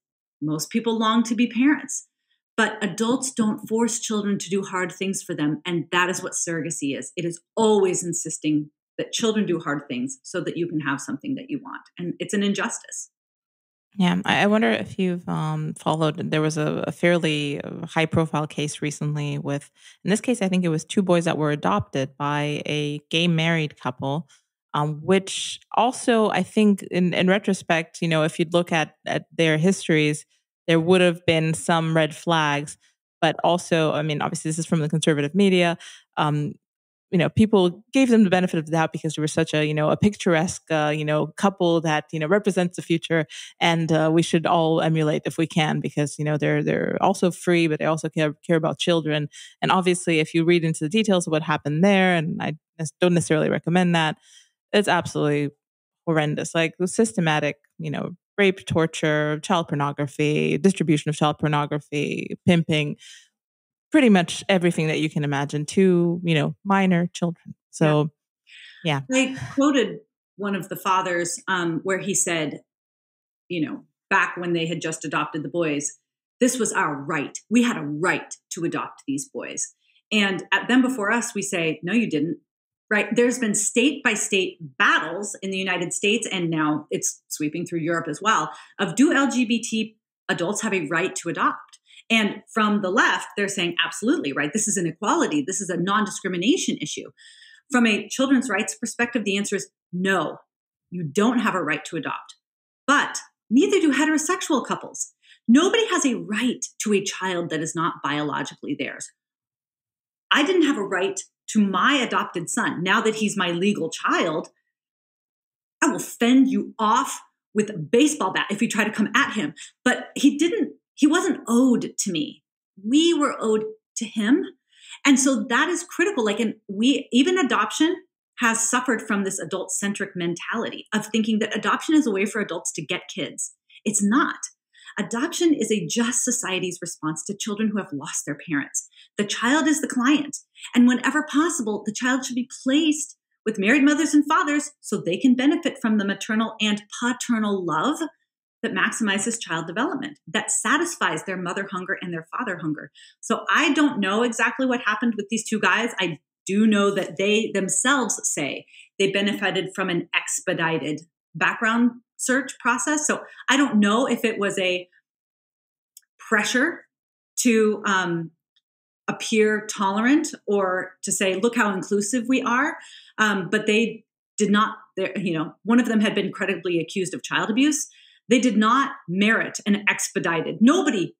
most people long to be parents, but adults don't force children to do hard things for them. And that is what surrogacy is. It is always insisting that children do hard things so that you can have something that you want. And it's an injustice. Yeah, I wonder if you've followed. There was a fairly high profile case recently with, in this case, I think it was two boys that were adopted by a gay married couple, which also, I think, in retrospect, if you'd look at their histories, there would have been some red flags. But also, I mean, obviously, this is from the conservative media. People gave them the benefit of the doubt because they were such a picturesque, couple that, represents the future. And we should all emulate if we can, because, they're also free, but they also care about children. And obviously, if you read into the details of what happened there, and I don't necessarily recommend that, it's absolutely horrendous. Like the systematic, rape, torture, child pornography, distribution of child pornography, pimping, pretty much everything that you can imagine to, minor children. So, yeah. I quoted one of the fathers where he said, back when they had just adopted the boys, this was our right. We had a right to adopt these boys. And at them before us, we say, no, you didn't. Right. There's been state by state battles in the United States, and now it's sweeping through Europe as well, of do LGBT adults have a right to adopt? And from the left, they're saying, absolutely, right? This is an equality. This is a non-discrimination issue. From a children's rights perspective, the answer is no, you don't have a right to adopt. But neither do heterosexual couples. Nobody has a right to a child that is not biologically theirs. I didn't have a right to my adopted son. Now that he's my legal child, I will fend you off with a baseball bat if you try to come at him. But he wasn't owed to me. We were owed to him. And so that is critical. Even adoption has suffered from this adult-centric mentality of thinking that adoption is a way for adults to get kids. It's not. Adoption is a just society's response to children who have lost their parents. The child is the client. And whenever possible, the child should be placed with married mothers and fathers so they can benefit from the maternal and paternal love that maximizes child development, that satisfies their mother hunger and their father hunger. So I don't know exactly what happened with these two guys. I do know that they themselves say they benefited from an expedited background search process. So I don't know if it was a pressure to appear tolerant or to say, look how inclusive we are. But they did not, one of them had been credibly accused of child abuse. They did not merit an expedited. Nobody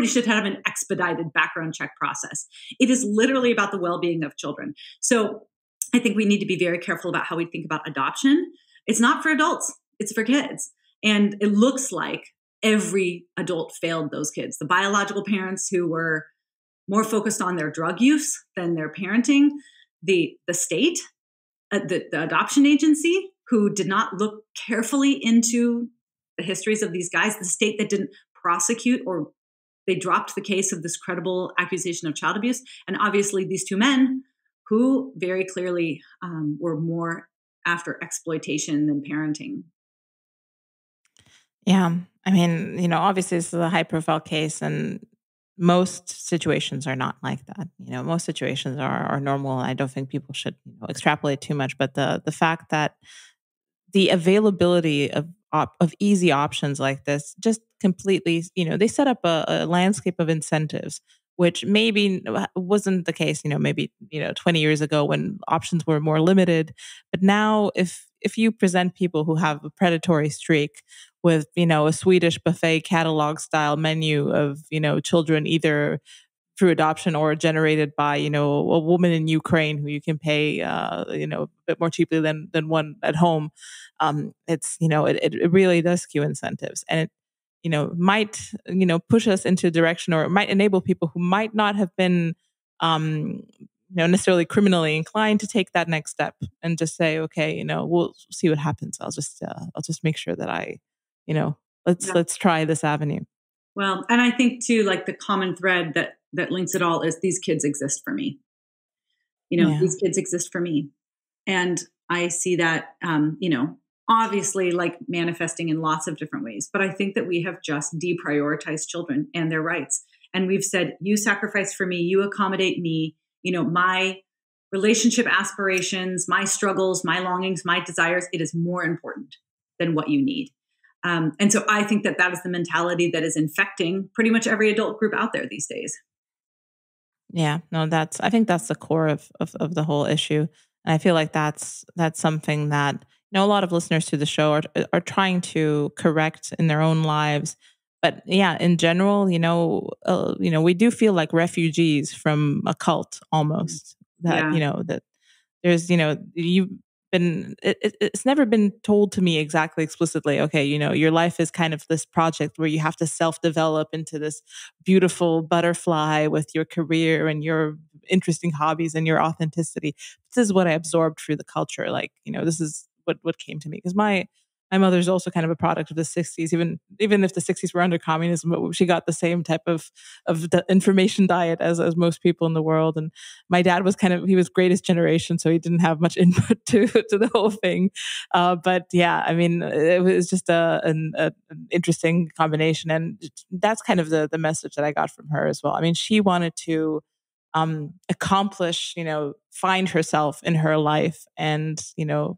should have an expedited background check process. It is literally about the well-being of children. So I think we need to be very careful about how we think about adoption. It's not for adults. It's for kids. And it looks like every adult failed those kids. The biological parents who were more focused on their drug use than their parenting, the state, the adoption agency who did not look carefully into the histories of these guys, the state that didn't prosecute, or they dropped the case of this credible accusation of child abuse. And obviously these two men who very clearly were more after exploitation than parenting. Yeah. I mean, obviously this is a high profile case, and most situations are not like that. Most situations are normal. I don't think people should, extrapolate too much. But the fact that the availability of easy options like this just completely, they set up a landscape of incentives, which maybe wasn't the case, maybe 20 years ago when options were more limited. But now, if you present people who have a predatory streak with a Swedish buffet catalog style menu of children either through adoption or generated by a woman in Ukraine who you can pay a bit more cheaply than one at home. It's it really does skew incentives, and it might push us into a direction, or it might enable people who might not have been necessarily criminally inclined to take that next step and just say, okay, we'll see what happens. I'll just make sure that I Yeah. let's try this avenue. Well, and I think too, like the common thread that links it all is these kids exist for me. Yeah. These kids exist for me. And I see that, obviously like manifesting in lots of different ways. But I think that we have just deprioritized children and their rights. And we've said, you sacrifice for me, you accommodate me, my relationship aspirations, my struggles, my longings, my desires, it is more important than what you need. And so I think that is the mentality that is infecting pretty much every adult group out there these days. Yeah, no, I think that's the core of the whole issue. And I feel like that's something that a lot of listeners to the show are trying to correct in their own lives. But yeah, in general, we do feel like refugees from a cult almost. That Yeah. that there's you've been it's never been told to me exactly explicitly, okay, your life is kind of this project where you have to self-develop into this beautiful butterfly with your career and your interesting hobbies and your authenticity. This is what I absorbed through the culture. Like, this is what came to me, because my mother's also kind of a product of the 60s, even if the 60s were under communism, but she got the same type of the information diet as most people in the world. And my dad was he was greatest generation, so he didn't have much input to the whole thing. But yeah, I mean, it was just an interesting combination, and that's kind of the message that I got from her as well. I mean, she wanted to accomplish, find herself in her life. And,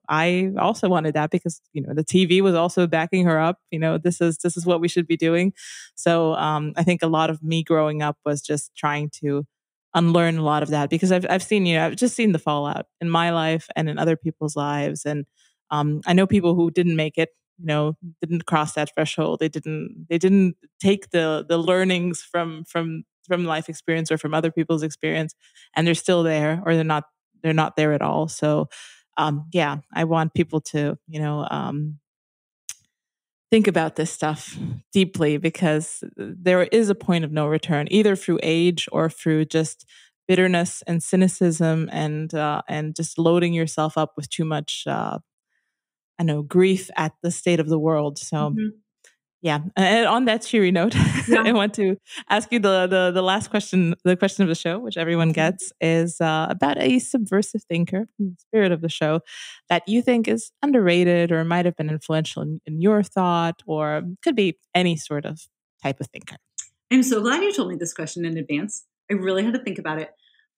I also wanted that because, the TV was also backing her up. This is what we should be doing. So I think a lot of me growing up was just trying to unlearn a lot of that, because I've seen, I've just seen the fallout in my life and in other people's lives. And I know people who didn't make it, didn't cross that threshold. They didn't take the learnings from life experience or from other people's experience, and they're still there, or they're not there at all. So yeah, I want people to think about this stuff deeply, because there is a point of no return, either through age or through just bitterness and cynicism, and just loading yourself up with too much I know grief at the state of the world. So Mhm. yeah. And on that cheery note, Yeah. I want to ask you the last question, the question of the show, which everyone gets, is about a subversive thinker, in the spirit of the show, that you think is underrated or might have been influential in your thought, or could be any sort of type of thinker. I'm so glad you told me this question in advance. I really had to think about it.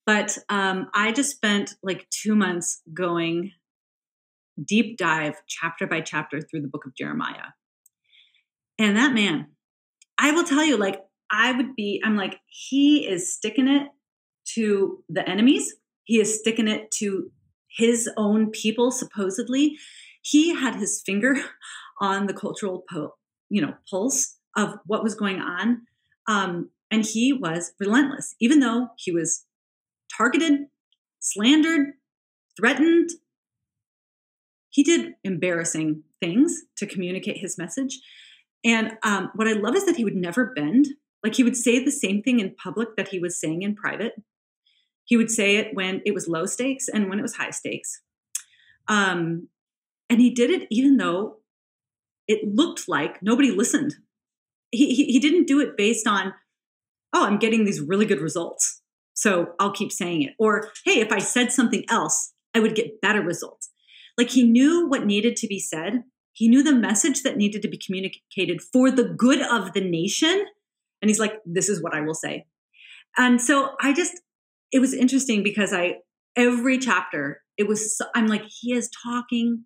But I just spent like 2 months going deep dive, chapter by chapter, through the book of Jeremiah. And that man, I will tell you, like, I'm like, he is sticking it to the enemies. He is sticking it to his own people, supposedly. He had his finger on the cultural pulse of what was going on. And he was relentless, even though he was targeted, slandered, threatened. He did embarrassing things to communicate his message. And what I love is that he would never bend. Like, he would say the same thing in public that he was saying in private. He would say it when it was low stakes and when it was high stakes. And he did it even though it looked like nobody listened. He didn't do it based on, oh, I'm getting these really good results, so I'll keep saying it. Or, hey, if I said something else, I would get better results. Like, he knew what needed to be said. He knew the message that needed to be communicated for the good of the nation. And he's like, this is what I will say. And so it was interesting because every chapter, I'm like, he is talking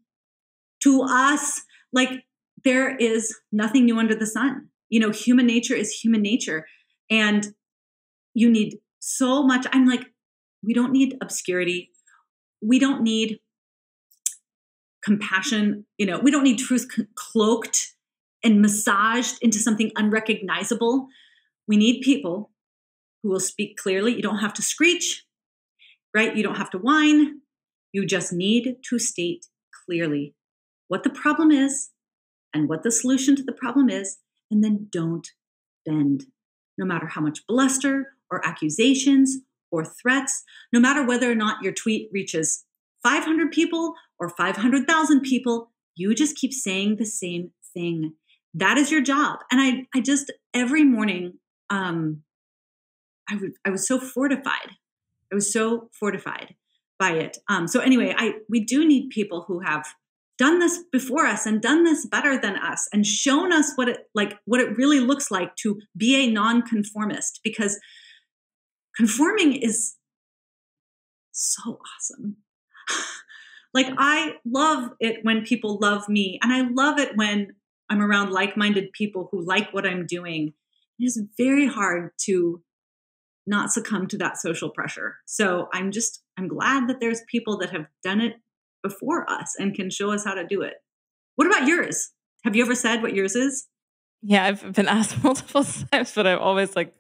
to us. Like, there is nothing new under the sun. Human nature is human nature. And you need so much. I'm like, we don't need obscurity. We don't need compassion. We don't need truth cloaked and massaged into something unrecognizable. We need people who will speak clearly. You don't have to screech, right? You don't have to whine. You just need to state clearly what the problem is and what the solution to the problem is, and then don't bend. No matter how much bluster or accusations or threats, no matter whether or not your tweet reaches 500 people or 500,000 people, you just keep saying the same thing. That is your job. And I just, every morning, I was so fortified. I was so fortified by it. So anyway, we do need people who have done this before us and done this better than us and shown us what it really looks like to be a nonconformist, because conforming is so awesome. Like, I love it when people love me, and I love it when I'm around like-minded people who like what I'm doing. It is very hard to not succumb to that social pressure. So I'm glad that there's people that have done it before us and can show us how to do it. What about yours? Have you ever said what yours is? Yeah, I've been asked multiple times, but I'm always like,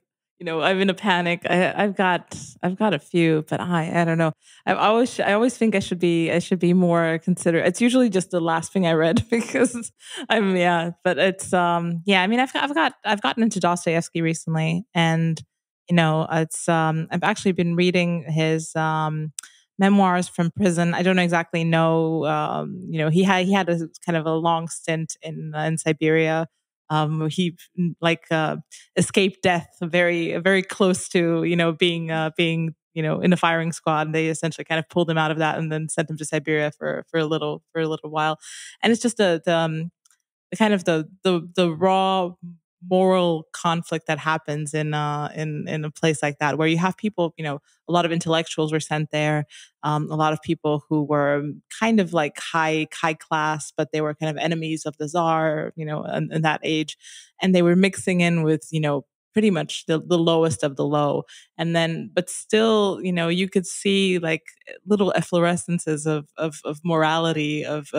I'm in a panic. I've got a few, but I don't know. I always think I should be more considerate. It's usually just the last thing I read because yeah, but it's yeah. I mean, I've gotten into Dostoevsky recently, and it's I've actually been reading his memoirs from prison. I don't exactly know. He had a kind of a long stint in Siberia. He like escaped death very very close to being in a firing squad, and they essentially kind of pulled him out of that and then sent him to Siberia for a little while. And it's just the kind of the raw moral conflict that happens in a place like that, where you have people, a lot of intellectuals were sent there, a lot of people who were kind of like high class, but they were kind of enemies of the czar, in that age, and they were mixing in with pretty much the lowest of the low. And then, but still, you could see like little efflorescences of morality, of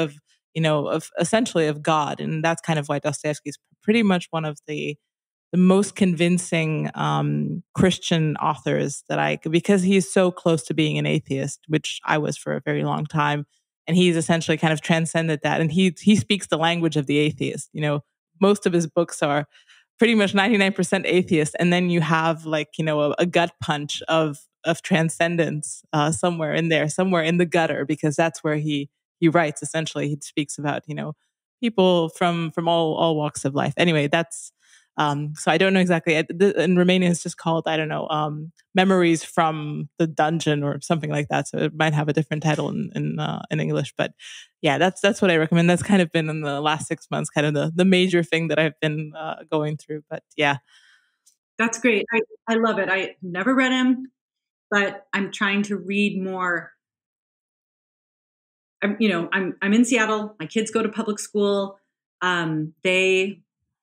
essentially of God. And that's kind of why Dostoevsky is pretty much one of the most convincing Christian authors that because he's so close to being an atheist, which I was for a very long time. And he's essentially kind of transcended that. And he speaks the language of the atheist. Most of his books are pretty much 99% atheist. And then you have like, a gut punch of transcendence somewhere in there, somewhere in the gutter, because that's where he writes. Essentially, he speaks about people from all walks of life. Anyway, that's so I don't know exactly. In Romanian, it's just called, I don't know, Memories from the Dungeon or something like that. So it might have a different title in English. But yeah, that's what I recommend. That's kind of been in the last 6 months, kind of the major thing that I've been going through. But yeah, that's great. I love it. I never read him, but I'm trying to read more. I'm in Seattle. My kids go to public school. They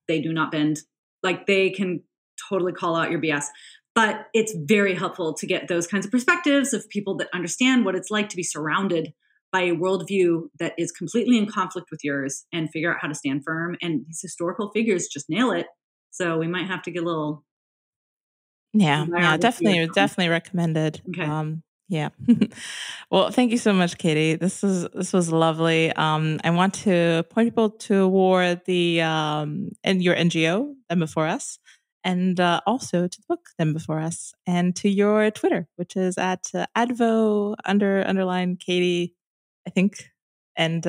do not bend. Like, they can totally call out your BS, but it's very helpful to get those kinds of perspectives of people that understand what it's like to be surrounded by a worldview that is completely in conflict with yours, and figure out how to stand firm. And these historical figures just nail it. So we might have to get a little. yeah, definitely recommended. Okay. Yeah. Well, thank you so much, Katie. This was lovely. I want to point people toward the and your NGO, Them Before Us, and also to the book Them Before Us, and to your Twitter, which is at advo underline Katie, I think. And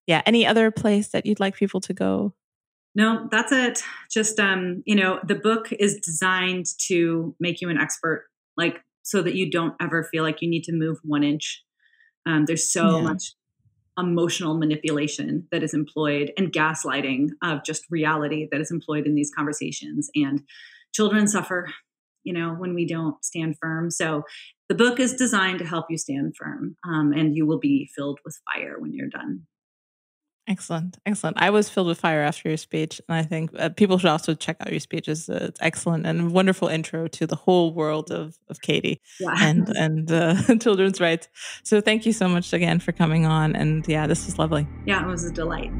Yeah. Any other place that you'd like people to go? No, that's it. Just, the book is designed to make you an expert, like, so that you don't ever feel like you need to move 1 inch. There's so Yeah. much emotional manipulation that is employed, and gaslighting of just reality that is employed in these conversations. And children suffer, when we don't stand firm. So the book is designed to help you stand firm, and you will be filled with fire when you're done. Excellent, excellent. I was filled with fire after your speech, and I think people should also check out your speech. It's excellent and a wonderful intro to the whole world of Katy Yeah. and children's rights. So thank you so much again for coming on, and yeah, this was lovely. Yeah, it was a delight.